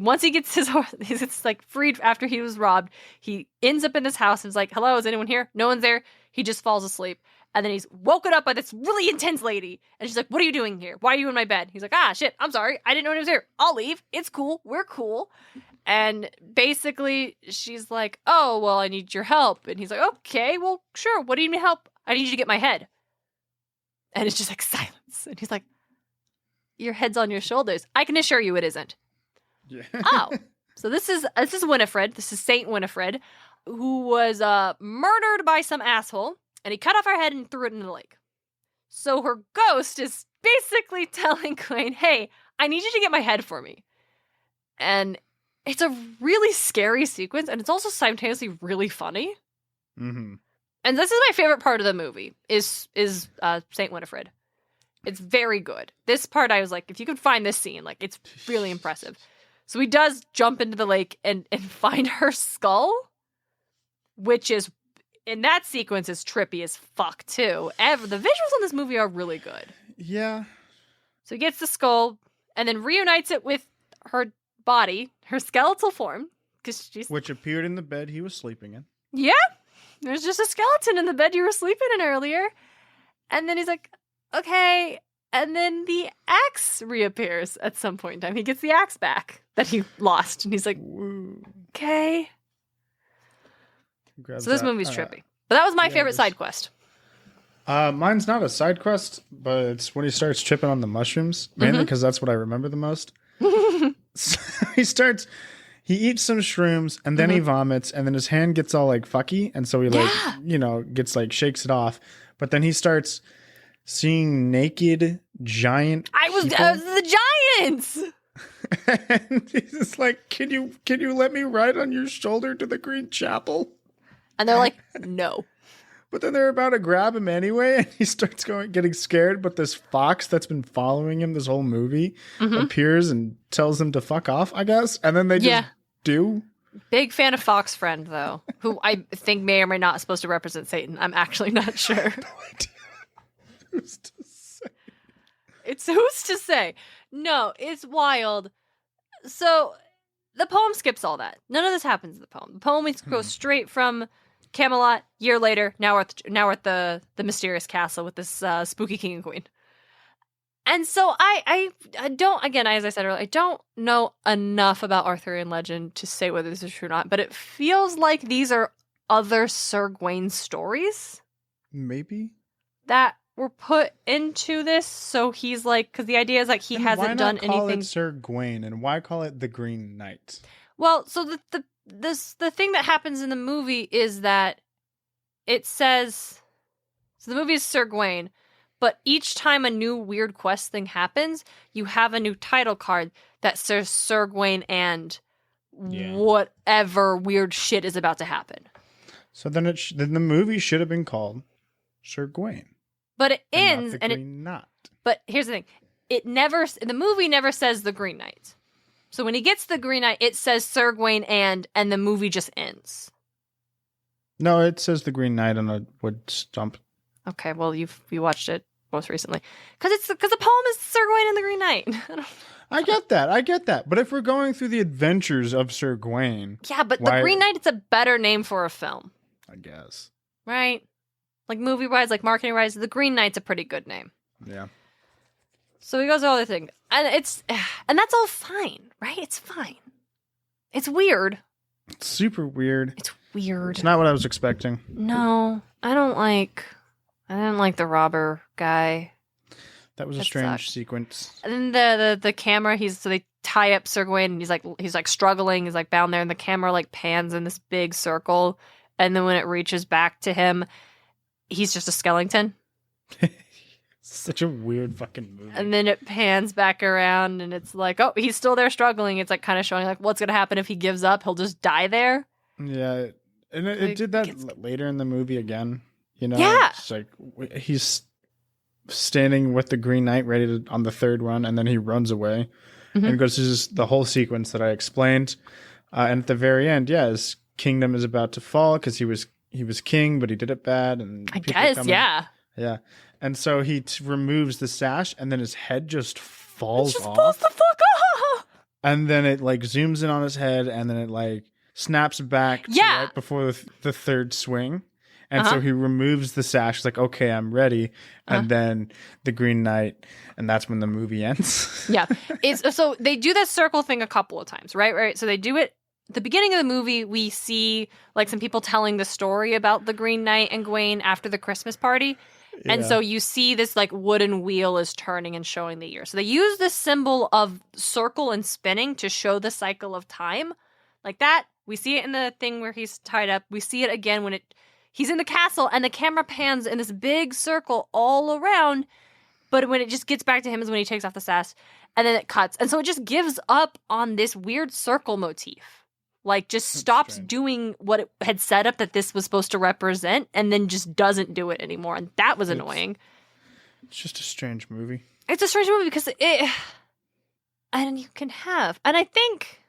once he gets his horse, it's like freed after he was robbed, he ends up in this house and is like, hello, is anyone here? No one's there. He just falls asleep. And then he's woken up by this really intense lady. And she's like, what are you doing here? Why are you in my bed? He's like, shit, I'm sorry. I didn't know he was here. I'll leave. It's cool. We're cool. And basically she's like, oh, well, I need your help. And he's like, okay, well, sure. What do you need help? I need you to get my head. And it's just like silence. And he's like, your head's on your shoulders. I can assure you it isn't. Yeah. Oh, so this is Winifred. This is Saint Winifred, who was murdered by some asshole, and he cut off her head and threw it in the lake. So her ghost is basically telling Gawain, hey, I need you to get my head for me. And it's a really scary sequence, and it's also simultaneously really funny. Mm-hmm. And this is my favorite part of the movie, is Saint Winifred. It's very good. This part, I was like, if you can find this scene, like, it's really impressive. So he does jump into the lake and find her skull, which is, in that sequence, is trippy as fuck, too. The visuals in this movie are really good. Yeah. So he gets the skull and then reunites it with her body, her skeletal form. Which appeared in the bed he was sleeping in. Yeah. There's just a skeleton in the bed you were sleeping in earlier. And then he's like, okay. And then the axe reappears at some point in time. He gets the axe back that he lost. And he's like, okay. So this movie's trippy. But that was my favorite side quest. Mine's not a side quest, but it's when he starts tripping on the mushrooms. Mainly because that's what I remember the most. So he eats some shrooms and then he vomits and then his hand gets all like fucky. And so he shakes it off. But then he starts seeing naked giant the giants. And he's just like, can you let me ride on your shoulder to the Green Chapel? And they're like, no. But then they're about to grab him anyway, and he starts getting scared. But this fox that's been following him this whole movie appears and tells him to fuck off, I guess. And then they just do. Big fan of Fox Friend, though, who I think may or may not supposed to represent Satan. I'm actually not sure. I have no idea. Who's to say? It's who's to say. No, it's wild. So the poem skips all that. None of this happens in the poem. The poem goes straight from Camelot, year later, now we're at the mysterious castle with this spooky king and queen. And so I don't, again, as I said earlier, I don't know enough about Arthurian legend to say whether this is true or not, but it feels like these are other Sir Gawain stories. Maybe. That were put into this, so he's like, because the idea is like he hasn't done anything. Why call it Sir Gawain, and why call it the Green Knight? Well, so the thing that happens in the movie is that it says, so the movie is Sir Gawain, but each time a new weird quest thing happens, you have a new title card that says Sir Gawain and whatever weird shit is about to happen. So then then the movie should have been called Sir Gawain. But it ends, Not. But here's the thing: the movie never says the Green Knight. So when he gets the Green Knight, it says Sir Gawain and the movie just ends. No, it says the Green Knight on a wood stump. Okay, well you watched it most recently because the poem is Sir Gawain and the Green Knight. I get that. But if we're going through the adventures of Sir Gawain, but the Green Knight, it's a better name for a film, I guess. Right. Like movie-wise, like marketing-wise, the Green Knight's a pretty good name. Yeah. So he goes to all the thing. And that's all fine, right? It's fine. It's weird. It's super weird. It's weird. It's not what I was expecting. No, I don't like I didn't like the robber guy. That was a strange sequence. And then the camera, so they tie up Sir Gawain, and he's like struggling, he's like bound there, and the camera like pans in this big circle, and then when it reaches back to him, he's just a skeleton. Such a weird fucking movie. And then it pans back around, and it's like, oh, he's still there struggling. It's like kind of showing like what's gonna happen if he gives up. He'll just die there. Yeah, and it did that later in the movie again. You know, yeah, it's like he's standing with the Green Knight ready on the third run, and then he runs away and goes through the whole sequence that I explained. And at the very end, his kingdom is about to fall because he was king, but he did it bad. And I guess, yeah. And so he removes the sash, and then his head just falls off. Falls the fuck off. And then it like zooms in on his head, and then it like snaps back to right before the third swing. And so he removes the sash. He's like, okay, I'm ready. And then the Green Knight, and that's when the movie ends. Yeah. So they do this circle thing a couple of times, right? So they do it. At the beginning of the movie, we see like some people telling the story about the Green Knight and Gawain after the Christmas party. Yeah. And so you see this like wooden wheel is turning and showing the year. So they use this symbol of circle and spinning to show the cycle of time. Like that. We see it in the thing where he's tied up. We see it again when he's in the castle, and the camera pans in this big circle all around. But when it just gets back to him is when he takes off the sash, and then it cuts. And so it just gives up on this weird circle motif. Like, just stops doing what it had set up that this was supposed to represent, and then just doesn't do it anymore. And that was annoying. It's just a strange movie. It's a strange movie because and you can have. And I think...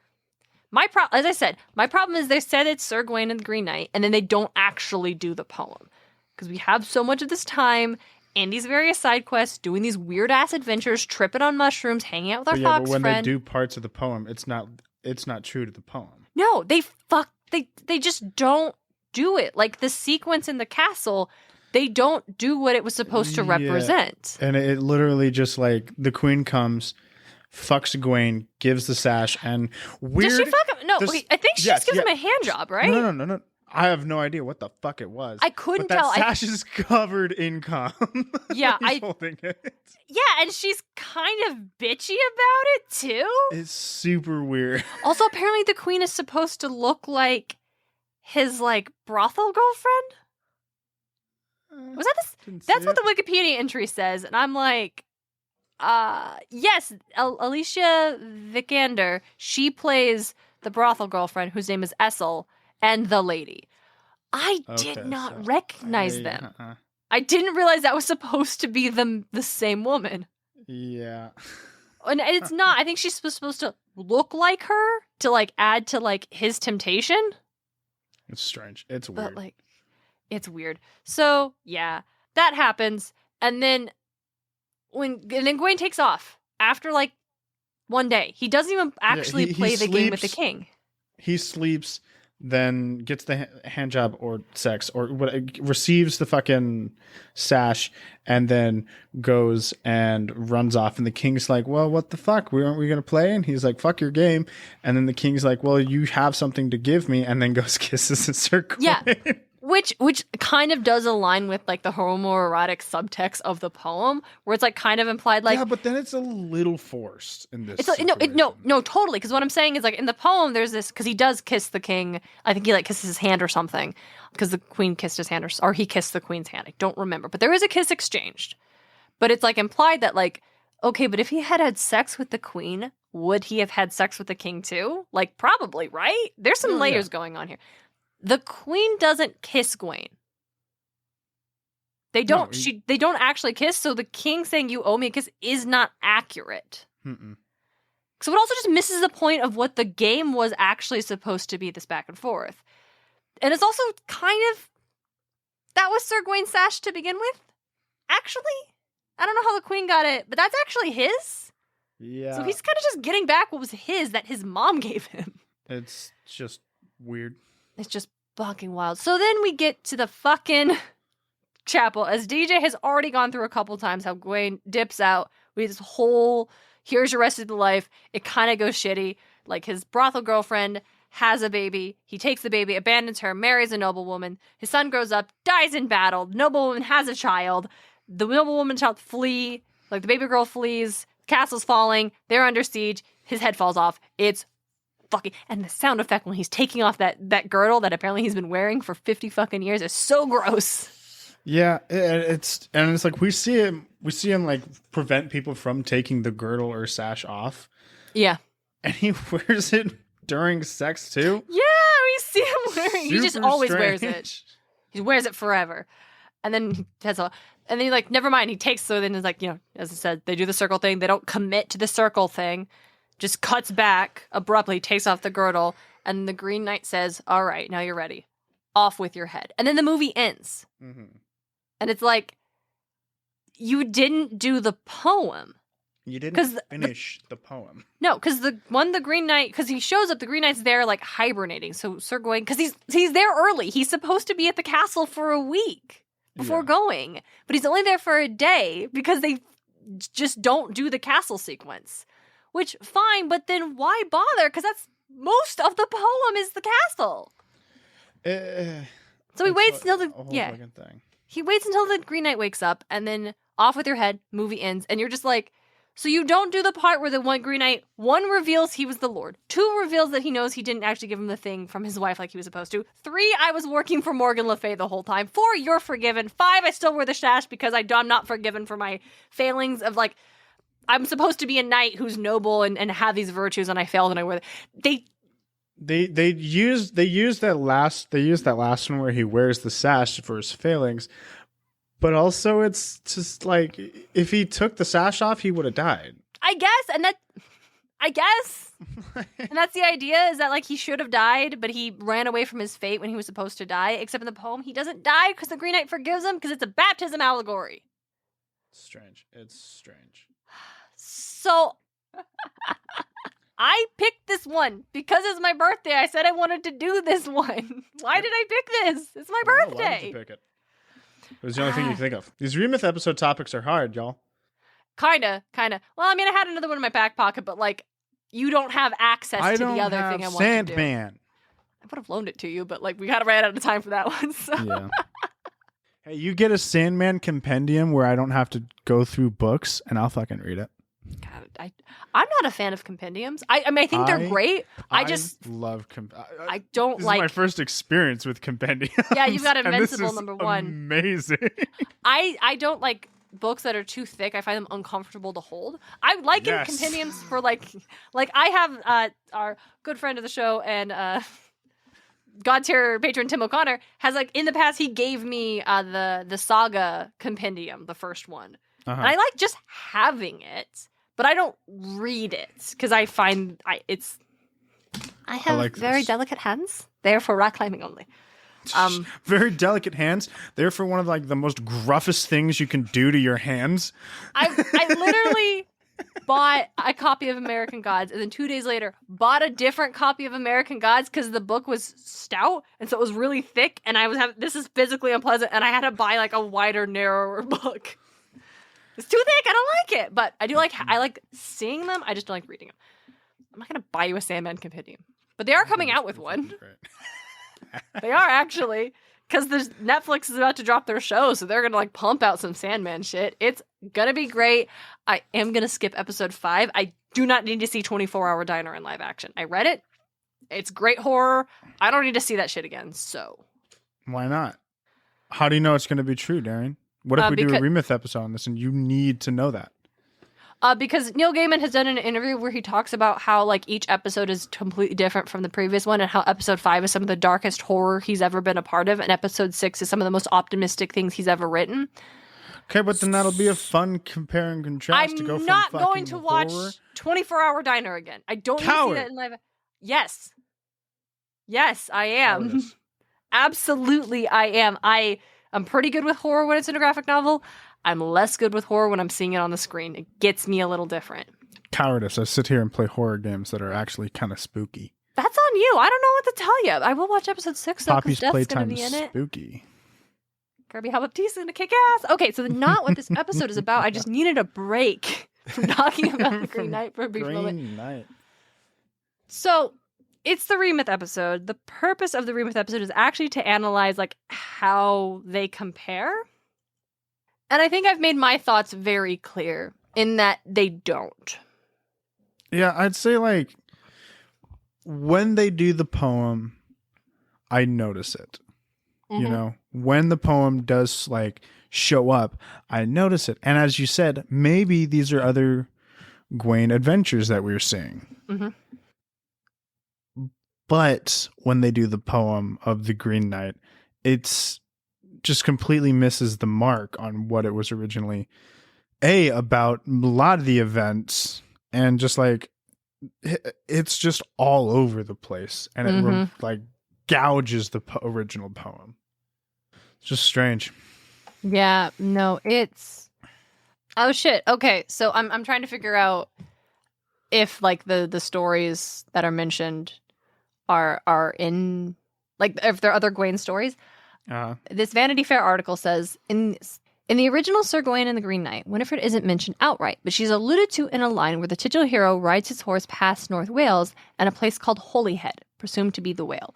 as I said, my problem is they said it's Sir Gawain and the Green Knight, and then they don't actually do the poem. Because we have so much of this time in these various side quests, doing these weird-ass adventures, tripping on mushrooms, hanging out with our fox but when friend. They do parts of the poem, it's not true to the poem. No, they just don't do it. Like, the sequence in the castle, they don't do what it was supposed to represent. And it literally just, like, the queen comes... fucks Gawain, gives the sash, and weird. Does she fuck him? No, I think she just gives him a hand job, right? No. I have no idea what the fuck it was. I couldn't but tell. That sash is covered in cum. Yeah, He's holding it. Yeah, and she's kind of bitchy about it too. It's super weird. Also, apparently, the queen is supposed to look like his like brothel girlfriend. Was that this? That's what the Wikipedia entry says, and I'm like. Yes, Alicia Vikander, she plays the brothel girlfriend whose name is Essel, and the lady. I did not recognize them. I didn't realize that was supposed to be the same woman. Yeah. And it's not. I think she's supposed to look like her to like add to like his temptation. It's strange. It's weird. But like, it's weird. So yeah, that happens, and then Gawain takes off after like one day. He doesn't even actually play the game with the king. He sleeps, then gets the hand job or sex or receives the fucking sash, and then goes and runs off. And the king's like, "Well, what the fuck? Aren't we gonna play?" And he's like, "Fuck your game." And then the king's like, "Well, you have something to give me," and then goes kisses a circle. Yeah. Which kind of does align with like the homoerotic subtext of the poem, where it's like kind of implied like but then it's a little forced in this. No, totally. Because what I'm saying is like in the poem, there's this because he does kiss the king. I think he like kisses his hand or something because the queen kissed his hand or he kissed the queen's hand. I don't remember, but there is a kiss exchanged. But it's like implied that like okay, but if he had sex with the queen, would he have had sex with the king too? Like probably, right? There's some layers going on here. The queen doesn't kiss Gawain. They don't. They don't actually kiss. So the king saying "you owe me a kiss" is not accurate. So it also just misses the point of what the game was actually supposed to be. This back and forth, and it's also kind of that was Sir Gawain's sash to begin with. Actually, I don't know how the queen got it, but that's actually his. Yeah. So he's kind of just getting back what was his that his mom gave him. It's just weird. It's just fucking wild. So then we get to the fucking chapel, as DJ has already gone through a couple times, how Gawain dips out. We have this whole, here's your rest of the life. It kind of goes shitty. Like his brothel girlfriend has a baby. He takes the baby, abandons her, marries a noblewoman. His son grows up, dies in battle. The noblewoman has a child. The noblewoman and child flee. Like, the baby girl flees. The castle's falling. They're under siege. His head falls off. It's fucking... And the sound effect when he's taking off that girdle that apparently he's been wearing for 50 fucking years is so gross. Yeah, it's like we see him like prevent people from taking the girdle or sash off. Yeah. And he wears it during sex too. Yeah, we see him wearing. He just always wears it. He wears it forever, and then he has a. And then he like, never mind. He takes. So then it's like, you know, as I said, they do the circle thing. They don't commit to the circle thing. Just cuts back abruptly, takes off the girdle, and the Green Knight says, "All right, now you're ready. Off with your head." And then the movie ends, and it's like, you didn't do the poem. You didn't finish the poem. No, because the Green Knight, because he shows up, the Green Knight's there like hibernating. So Sir Gawain, because he's there early. He's supposed to be at the castle for a week before going, but he's only there for a day because they just don't do the castle sequence. Which, fine, but then why bother? Because that's most of the poem is the castle. So he waits until he waits until the Green Knight wakes up, and then off with your head. Movie ends, and you're just like. So you don't do the part where the one Green Knight, 1, reveals he was the Lord. 2, reveals that he knows he didn't actually give him the thing from his wife like he was supposed to. 3, I was working for Morgan Le Fay the whole time. 4, you're forgiven. 5, I still wear the sash because I'm not forgiven for my failings of like, I'm supposed to be a knight who's noble and have these virtues, and I failed and I wear them. They used that last one where he wears the sash for his failings. But also, it's just like, if he took the sash off, he would have died. I guess. And that's the idea, is that, like, he should have died, but he ran away from his fate when he was supposed to die. Except in the poem, he doesn't die because the Green Knight forgives him because it's a baptism allegory. It's strange. So, I picked this one because it's my birthday. I said I wanted to do this one. Why did I pick this? It's my birthday. Why did you pick it? It was the only thing you could think of. These Remyth episode topics are hard, y'all. Kinda. Well, I mean, I had another one in my back pocket, but like, you don't have access to the other thing I want to do. Sandman. I would have loaned it to you, but like, we kind of ran out of time for that one. So. Yeah. Hey, you get a Sandman compendium where I don't have to go through books, and I'll fucking read it. God, I'm not a fan of compendiums. I mean, I think they're great. I just love. I don't like. This is my first experience with compendiums. Yeah, you've got Invincible #1. Amazing. I don't like books that are too thick. I find them uncomfortable to hold. I like compendiums for like I have our good friend of the show and God tier patron Tim O'Connor has like in the past he gave me the Saga compendium, the first one, and I like just having it. But I don't read it because I find I have very delicate hands. They're for rock climbing only. Very delicate hands. They're for one of like the most gruffest things you can do to your hands. I literally bought a copy of American Gods and then 2 days later bought a different copy of American Gods because the book was stout and so it was really thick and this is physically unpleasant and I had to buy like a wider, narrower book. It's too thick. I don't like it, but I like seeing them. I just don't like reading them. I'm not gonna buy you a Sandman compendium, but they are coming out with one. They are actually, because Netflix is about to drop their show, so they're gonna like pump out some Sandman shit. It's gonna be great. I am gonna skip episode 5. I do not need to see 24-Hour Diner in live action. I read it. It's great horror. I don't need to see that shit again. So why not? How do you know it's gonna be true, Darren? What if we do a Remyth episode on this and you need to know that? Because Neil Gaiman has done an interview where he talks about how like each episode is completely different from the previous one and how episode 5 is some of the darkest horror he's ever been a part of and episode 6 is some of the most optimistic things he's ever written. Okay, but then that'll be a fun compare and contrast to go from I'm not going to watch 24-Hour Diner again. I don't need to see that in live. Yes. Yes, I am. Absolutely, I am. I'm pretty good with horror when it's in a graphic novel. I'm less good with horror when I'm seeing it on the screen. It gets me a little different. Cowardice. I sit here and play horror games that are actually kind of spooky. That's on you. I don't know what to tell you. I will watch episode 6 though, because Death's going to be in it. Spooky. Kirby Baptiste going to kick ass. Okay, so not what this episode is about. I just needed a break from talking about the Green Knight for a brief moment. Green Knight. So it's the Remyth episode. The purpose of the Remyth episode is actually to analyze like how they compare. And I think I've made my thoughts very clear in that they don't. Yeah, I'd say like when they do the poem, I notice it. Mm-hmm. You know, when the poem does like show up, I notice it. And as you said, maybe these are other Gawain adventures that we're seeing. Mm-hmm. But when they do the poem of the Green Knight, it's just completely misses the mark on what it was originally about a lot of the events, and just like it's just all over the place, and it like gouges the original poem. It's just strange. Yeah, no, it's oh shit. Okay, so I'm trying to figure out if like the stories that are mentioned are in like if there are other Gawain stories. This Vanity Fair article says in the original Sir Gawain and the Green Knight, Winifred isn't mentioned outright, but she's alluded to in a line where the titular hero rides his horse past North Wales and a place called Holyhead, presumed to be the Wale.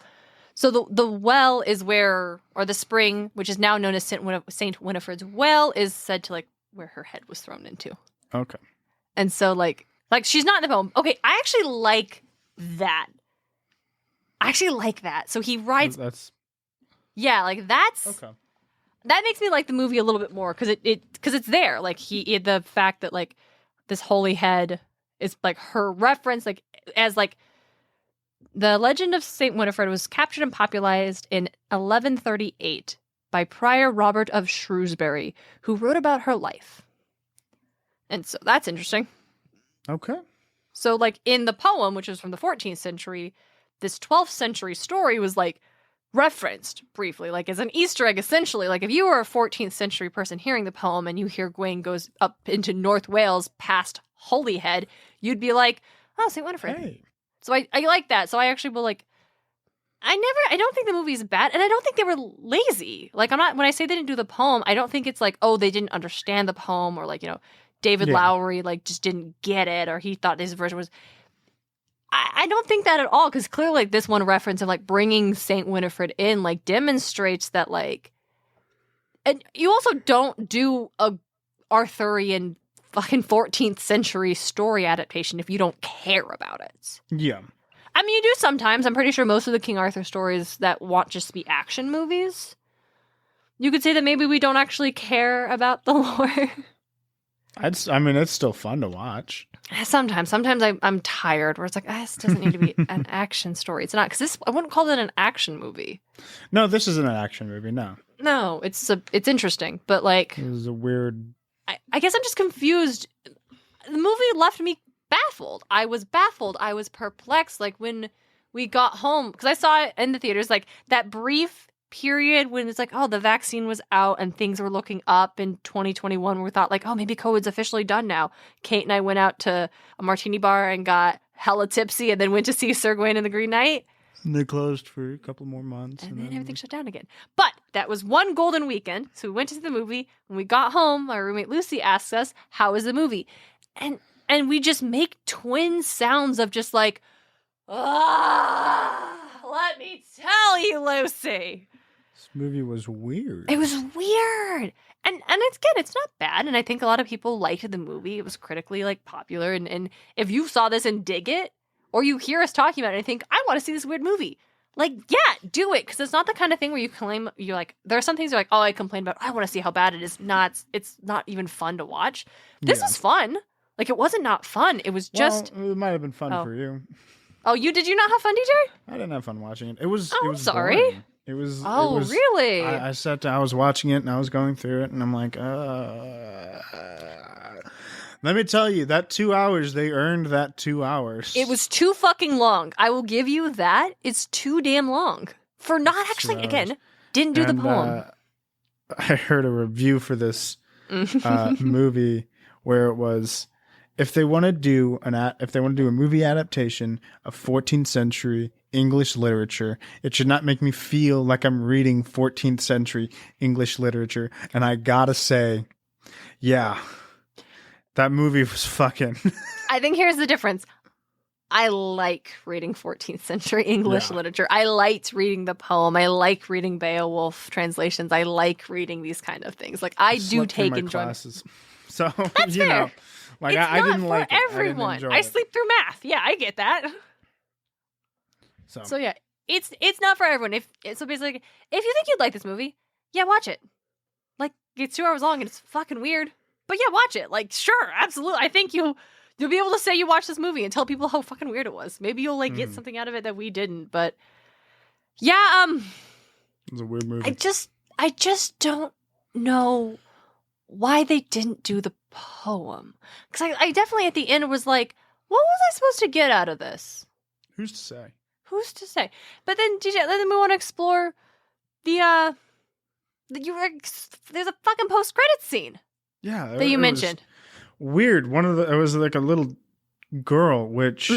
So the well is where, or the spring, which is now known as Saint Winifred's Well, is said to like where her head was thrown into. Okay. And so like she's not in the poem. Okay, I actually like that. So he rides. Yeah, like that's okay. That makes me like the movie a little bit more because it's there. Like the fact that like this holy head is like her reference, like as like the legend of Saint Winifred was captured and popularized in 1138 by Prior Robert of Shrewsbury, who wrote about her life. And so that's interesting. Okay. So like in the poem, which was from the 14th century, this 12th century story was like referenced briefly, like as an Easter egg, essentially. Like if you were a 14th century person hearing the poem and you hear Gawain goes up into North Wales past Holyhead, you'd be like, oh, St. Winifred. Hey. So I like that. So I actually will like, I don't think the movie's bad, and I don't think they were lazy. Like when I say they didn't do the poem, I don't think it's like, oh, they didn't understand the poem, or like, you know, David Lowery like just didn't get it, or he thought his version was. I don't think that at all, because clearly like this one reference of like bringing Saint Winifred in like demonstrates that like, and you also don't do a Arthurian fucking 14th century story adaptation if you don't care about it. Yeah. I mean, you do sometimes. I'm pretty sure most of the King Arthur stories that want just to be action movies, you could say that maybe we don't actually care about the lore. I mean, it's still fun to watch. Sometimes I'm tired where it's like, this doesn't need to be an action story. It's not, because I wouldn't call it an action movie. No, this isn't an action movie. No, it's interesting, but like it was a weird. I guess I'm just confused. The movie left me baffled. I was perplexed. Like when we got home, because I saw it in the theaters, like that brief period when it's like, oh, the vaccine was out and things were looking up in 2021, where we thought like, oh, maybe COVID's officially done now. Kate and I went out to a martini bar and got hella tipsy and then went to see Sir Gawain and the Green Knight. And they closed for a couple more months. And then everything shut down again. But that was one golden weekend. So we went to see the movie. When we got home, my roommate Lucy asked us, how was the movie? And we just make twin sounds of just like, let me tell you, Lucy. This movie was weird. It was weird. And it's not bad. And I think a lot of people liked the movie. It was critically like popular. And if you saw this and dig it, or you hear us talking about it and think, I want to see this weird movie, like, yeah, do it. Because it's not the kind of thing where you're like, there are some things you're like, oh, I complain about, I want to see how bad it is. It's not even fun to watch. This was fun. Like, it wasn't not fun. It was just. Well, it might have been fun for you. Oh, did you not have fun, DJ? I didn't have fun watching it. It was. Oh, it was sorry. Boring. It was. Oh, it was, really? I sat down. I was watching it and I was going through it and I'm like, let me tell you, that 2 hours, they earned that 2 hours. It was too fucking long. I will give you that. It's too damn long. For not actually, again, didn't do the poem. I heard a review for this movie where it was, if they want to do a movie adaptation of 14th century English literature, it should not make me feel like I'm reading 14th century English literature. And I gotta say, yeah. That movie was fucking. I think here's the difference. I like reading 14th century English literature. I liked reading the poem. I like reading Beowulf translations. I like reading these kind of things. Like I do take enjoyment. Classes. So that's you fair. Know, like it's I didn't like everyone. it. I didn't enjoy I sleep through math. Yeah, I get that. So yeah, it's not for everyone. So basically, if you think you'd like this movie, yeah, watch it. Like it's 2 hours long and it's fucking weird, but yeah, watch it. Like sure, absolutely. I think you'll be able to say you watched this movie and tell people how fucking weird it was. Maybe you'll like get something out of it that we didn't. But yeah, it was a weird movie. I just don't know why they didn't do the poem, because I definitely at the end was like, what was I supposed to get out of this? Who's to say? But then then we want to explore the there's a fucking post-credits scene. Yeah, that you mentioned. Weird. It was like a little girl, which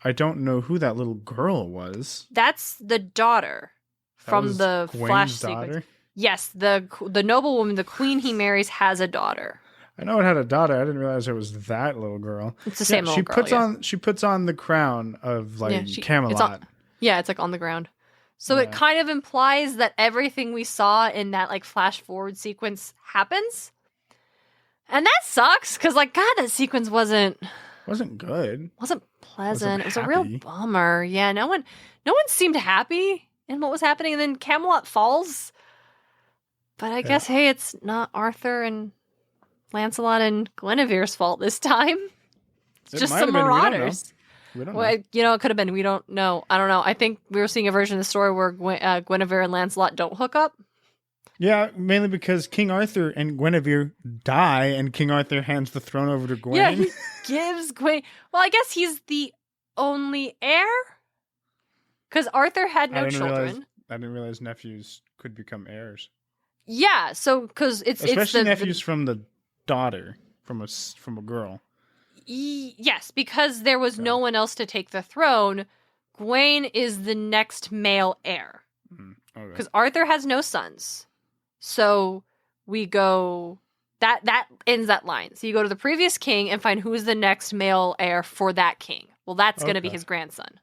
I don't know who that little girl was. That's the daughter from the flash sequence. Yes, the noblewoman, the queen he marries, has a daughter. I know it had a daughter. I didn't realize it was that little girl. It's the same little girl. She puts on the crown of Camelot. It's like on the ground. So it kind of implies that everything we saw in that like flash forward sequence happens. And that sucks because like God, that sequence wasn't good. Wasn't pleasant. It was a real bummer. Yeah, no one seemed happy in what was happening. And then Camelot falls. But I guess hey, it's not Arthur and Lancelot and Guinevere's fault this time. It's just some marauders. We don't know. It could have been. We don't know. I don't know. I think we were seeing a version of the story where Guinevere and Lancelot don't hook up. Yeah, mainly because King Arthur and Guinevere die, and King Arthur hands the throne over to Gawain. Yeah, he gives Gawain. Well, I guess he's the only heir, because Arthur had no children. I didn't realize nephews could become heirs. Yeah, so because especially nephews from the daughter from a girl. Yes, because there was no one else to take the throne. Gawain is the next male heir. Because Arthur has no sons. So we go... That ends that line. So you go to the previous king and find who is the next male heir for that king. Well, that's going to be his grandson.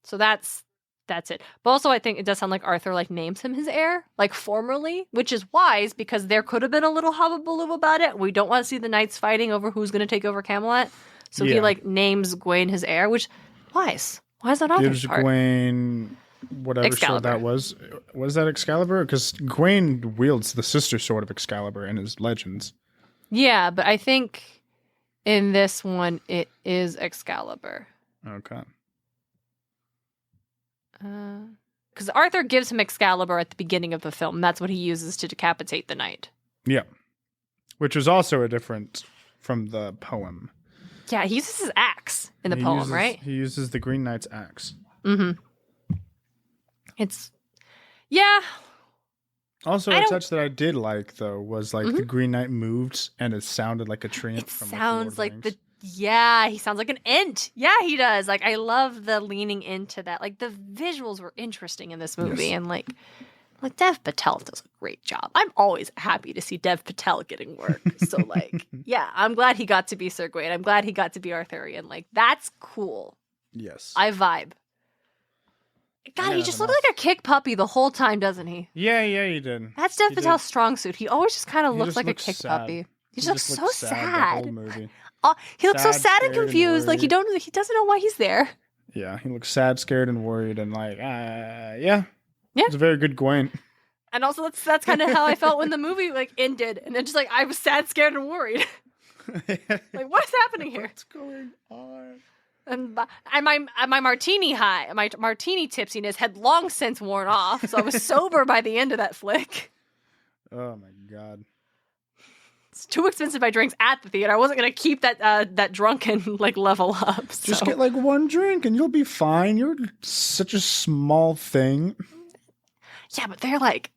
So that's it. But also I think it does sound like Arthur like names him his heir, like formally, which is wise because there could have been a little hubbubaloo about it. We don't want to see the knights fighting over who's going to take over Camelot. So he like names Gawain his heir, which wise. Why is that Arthur's part? Gawain whatever sword that was. Was that Excalibur? Because Gawain wields the sister sword of Excalibur in his legends. Yeah, but I think in this one it is Excalibur. Okay. Because Arthur gives him Excalibur at the beginning of the film. That's what he uses to decapitate the knight. Yeah. Which was also a different from the poem. Yeah, he uses his axe in the poem, right? He uses the Green Knight's axe. Mm-hmm. Yeah. Also, a touch that I did like, though, was like the Green Knight moved and it sounded like a treant. It sounds like he sounds like an Ent. Yeah, he does. Like, I love the leaning into that. Like, the visuals were interesting in this movie. Yes. And, like Dev Patel does a great job. I'm always happy to see Dev Patel getting work. So, like, yeah, I'm glad he got to be Sir Gawain. I'm glad he got to be Arthurian. Like, that's cool. Yes. I vibe. God, he just looked like a kick puppy the whole time, doesn't he? Yeah, he did. That's Dev Patel's strong suit. He always just kind of looks like a kick puppy. He just looks so sad. The whole movie. He looks so sad and confused. Like he doesn't know why he's there. Yeah, he looks sad, scared, and worried, and like, yeah. It's a very good Gawain. And also, that's kind of how I felt when the movie like ended, and then just like I was sad, scared, and worried. Like, what is happening here? What's going on? And my martini my martini tipsiness had long since worn off, so I was sober by the end of that flick. Oh my God. It's too expensive by drinks at the theater. I wasn't gonna keep that drunken like level up. So. Just get like one drink and you'll be fine. You're such a small thing. Yeah, but they're like,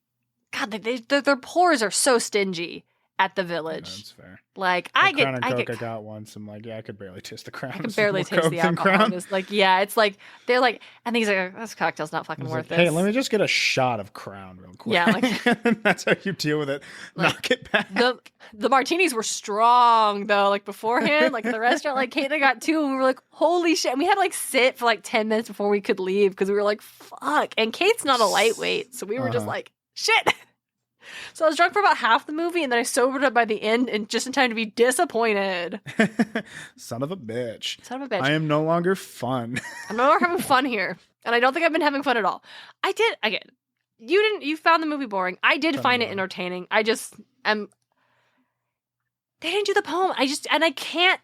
God, their pores are so stingy. at the Village. That's fair. Like, I got once. I'm like, yeah, I could barely taste the Crown. I could barely taste the alcohol. It's like, yeah, it's like, they're like, and these are, this cocktail's not fucking worth it. Hey, let me just get a shot of Crown real quick. Yeah, like, that's how you deal with it. Like, knock it back. The martinis were strong though. Like beforehand, like at the restaurant, like Kate and I got 2, and we were like, holy shit! And we had to like sit for like 10 minutes before we could leave because we were like, fuck. And Kate's not a lightweight, so we were just like, shit. So I was drunk for about half the movie, and then I sobered up by the end, and just in time to be disappointed. Son of a bitch. I am no longer fun. I'm no longer having fun here, and I don't think I've been having fun at all. I did again. You found the movie boring. I did find it entertaining. I just am. They didn't do the poem. I can't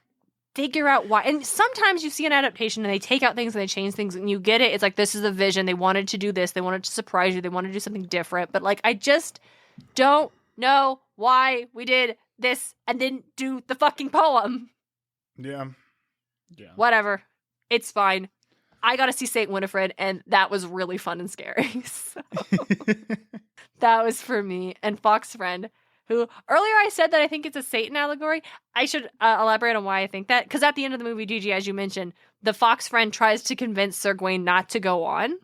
figure out why. And sometimes you see an adaptation and they take out things and they change things and you get it. It's like, this is a vision. They wanted to do this. They wanted to surprise you. They wanted to do something different. But like, I just don't know why we did this and didn't do the fucking poem. Yeah. Whatever. It's fine. I got to see Saint Winifred, and that was really fun and scary. So that was for me. And Fox Friend, who earlier I said that I think it's a Satan allegory. I should elaborate on why I think that. Because at the end of the movie, Gigi, as you mentioned, the Fox Friend tries to convince Sir Gawain not to go on.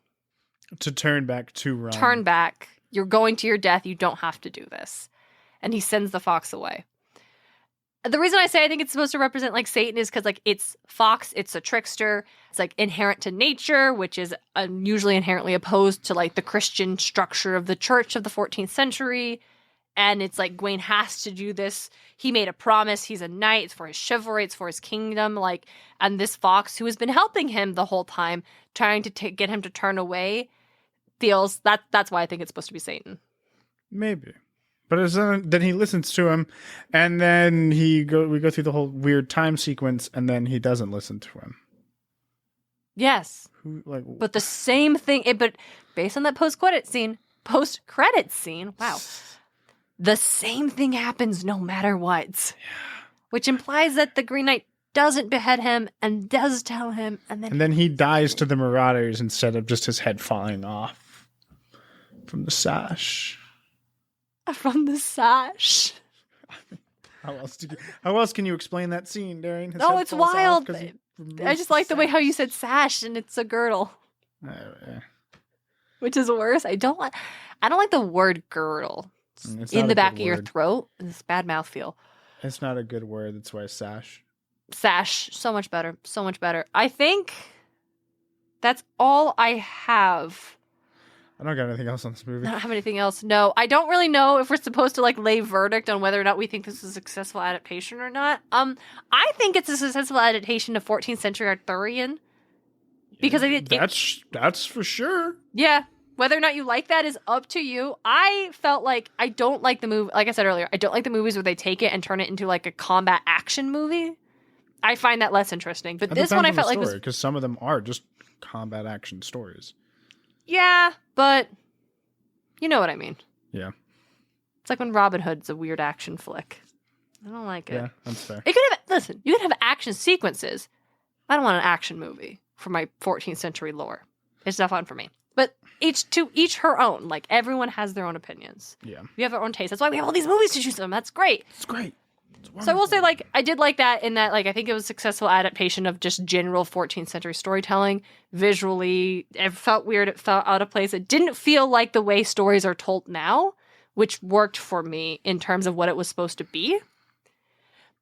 To turn back, to run. Turn back. You're going to your death. You don't have to do this. And he sends the fox away. The reason I say I think it's supposed to represent like Satan is because like it's fox, it's a trickster. It's like inherent to nature, which is usually inherently opposed to like the Christian structure of the church of the 14th century. And it's like Gawain has to do this. He made a promise. He's a knight. It's for his chivalry. It's for his kingdom. Like, and this fox who has been helping him the whole time, trying to get him to turn away, feels that's why I think it's supposed to be Satan. Maybe. But then he listens to him, and then we go through the whole weird time sequence, and then he doesn't listen to him. Yes. But the same thing, but based on that post-credit scene, wow, the same thing happens no matter what. Yeah. Which implies that the Green Knight doesn't behead him and does tell him, and then he dies to the Marauders instead of just his head falling off from the sash. From the sash. How else can you explain that scene, Darian? No, it's wild. I just like the way how you said sash and it's a girdle. Which is worse. I don't like the word girdle. It's in the back of your throat. It's bad mouthfeel. It's not a good word. That's why sash. Sash. So much better. So much better. I think that's all I have. I don't got anything else on this movie. I don't have anything else. No, I don't really know if we're supposed to like lay verdict on whether or not we think this is a successful adaptation or not. I think it's a successful adaptation of 14th century Arthurian because that's for sure. Yeah, whether or not you like that is up to you. I felt like I don't like the movie. Like I said earlier, I don't like the movies where they take it and turn it into like a combat action movie. I find that less interesting. But this one I felt like was because some of them are just combat action stories. Yeah, but you know what I mean. Yeah. It's like when Robin Hood's a weird action flick. I don't like it. Yeah, that's fair. You could have action sequences. I don't want an action movie for my 14th century lore. It's not fun for me. But each her own. Like, everyone has their own opinions. Yeah. We have our own taste. That's why we have all these movies to choose from. That's great. It's great. So I will say, like, I did like that in that, like, I think it was a successful adaptation of just general 14th century storytelling. Visually, it felt weird. It felt out of place. It didn't feel like the way stories are told now, which worked for me in terms of what it was supposed to be.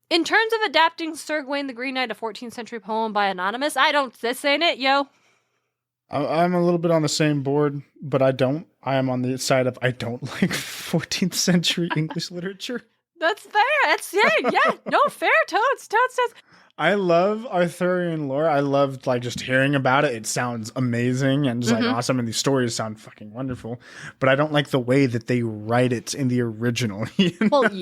In terms of adapting Sir Gawain the Green Knight, a 14th century poem by Anonymous, this ain't it, yo. I'm a little bit on the same board, but I am on the side of I don't like 14th century English literature. That's fair. That's yeah. No, fair. Totes. I love Arthurian lore. I loved like just hearing about it. It sounds amazing and just like awesome, and these stories sound fucking wonderful. But I don't like the way that they write it in the original. You know? Well,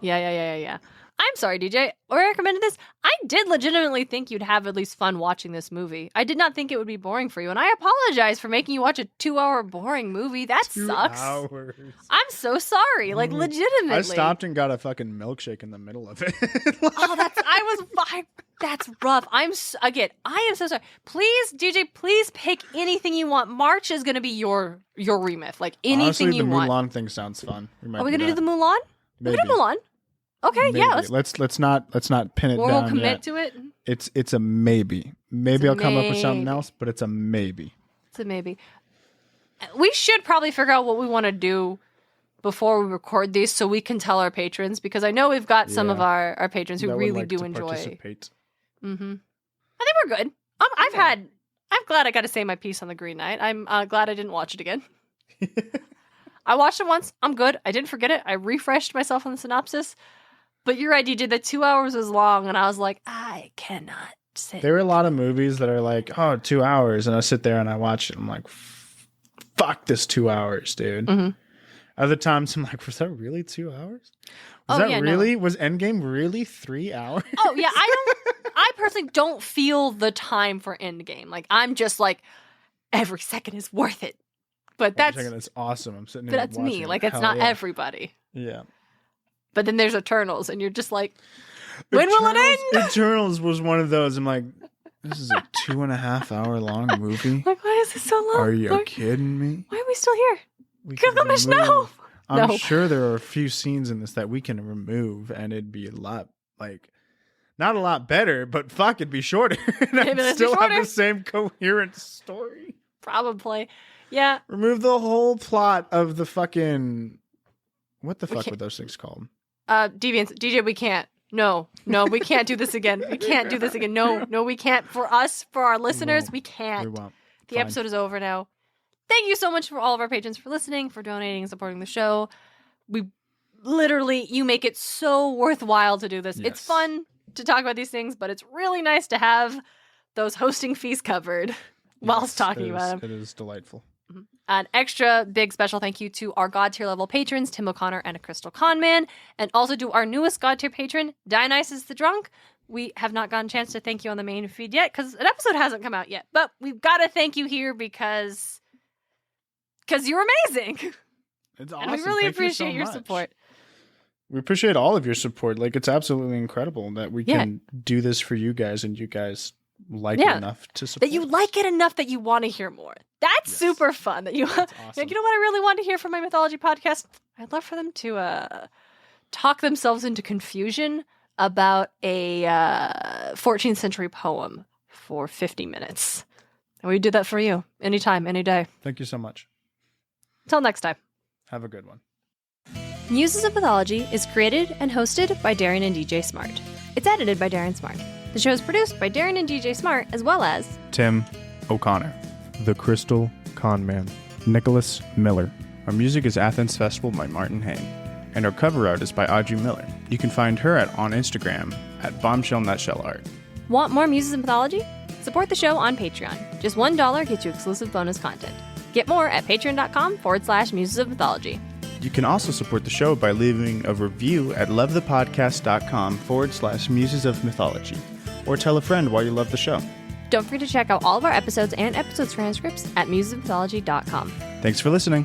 yeah. I'm sorry, DJ. I recommended this. I did legitimately think you'd have at least fun watching this movie. I did not think it would be boring for you, and I apologize for making you watch a 2-hour boring movie. That 2 sucks. Hours. I'm so sorry. Like, legitimately. I stopped and got a fucking milkshake in the middle of it. That's rough. I am so sorry. Please, DJ, please pick anything you want. March is going to be your remit. Like, anything honestly, you want. Honestly, the Mulan thing sounds fun. Are we going to do the Mulan? Maybe. We can do Mulan. Okay, maybe. yeah. Let's not pin it down. We'll commit yet. to it. It's a maybe. Maybe I'll come up with something else, but it's a maybe. It's a maybe. We should probably figure out what we want to do before we record these so we can tell our patrons, because I know we've got some of our patrons who really do enjoy. Participate. Mm-hmm. I think we're good. I'm glad I got to say my piece on The Green Knight. I'm glad I didn't watch it again. I watched it once. I'm good. I didn't forget it. I refreshed myself on the synopsis. But you're right, DJ. The 2 hours was long, and I was like, I cannot sit. There were a lot of movies that are like, 2 hours, and I sit there and I watch it. I'm like, fuck this 2 hours, dude. Mm-hmm. Other times I'm like, was that really 2 hours? Was Endgame really 3 hours? Oh yeah, I personally don't feel the time for Endgame. Like, I'm just like, every second is worth it. But that's awesome. I'm sitting there. But that's me. Like, it's not everybody. Yeah. But then there's Eternals, and you're just like, when will it end? Eternals was one of those. I'm like, this is a 2.5 hour long movie. Like, why is it so long? Are you kidding me? Why are we still here? Gilgamesh, no. I'm sure there are a few scenes in this that we can remove, and it'd be a lot, not a lot better, but fuck, it'd be shorter. And I'd still have the same coherent story. Probably. Yeah. Remove the whole plot of the fucking... What the fuck were those things called? Deviants. DJ, we can't. No, we can't do this again. We can't do this again. No, we can't. For us, for our listeners, we can't. We won't. The episode is over now. Thank you so much for all of our patrons for listening, for donating and supporting the show. You make it so worthwhile to do this. Yes. It's fun to talk about these things, but it's really nice to have those hosting fees covered whilst talking about them. It is delightful. Mm-hmm. An extra big special thank you to our God tier level patrons, Tim O'Connor and a Crystal Conman, and also to our newest God tier patron, Dionysus the Drunk. We have not gotten a chance to thank you on the main feed yet because an episode hasn't come out yet, but we've got to thank you here because you're amazing. It's awesome. And we really appreciate your support. We appreciate all of your support. Like, it's absolutely incredible that we can do this for you guys, and you guys like it enough to support. That you like it enough that you want to hear more. That's super fun. That That's awesome. Like, you know what I really want to hear from my mythology podcast? I'd love for them to talk themselves into confusion about a 14th century poem for 50 minutes. And we do that for you anytime, any day. Thank you so much. Until next time. Have a good one. Muses of Mythology is created and hosted by Darren and DJ Smart. It's edited by Darren Smart. The show is produced by Darren and DJ Smart, as well as Tim O'Connor, The Crystal Conman, Nicholas Miller. Our music is Athens Festival by Martin Hain, and our cover art is by Audrey Miller. You can find her on Instagram at Bombshell Nutshell Art. Want more Muses of Mythology? Support the show on Patreon. Just $1 gets you exclusive bonus content. Get more at patreon.com/Muses of Mythology. You can also support the show by leaving a review at lovethepodcast.com/Muses of Mythology, or tell a friend why you love the show. Don't forget to check out all of our episodes and episode transcripts at musesofmythology.com. Thanks for listening.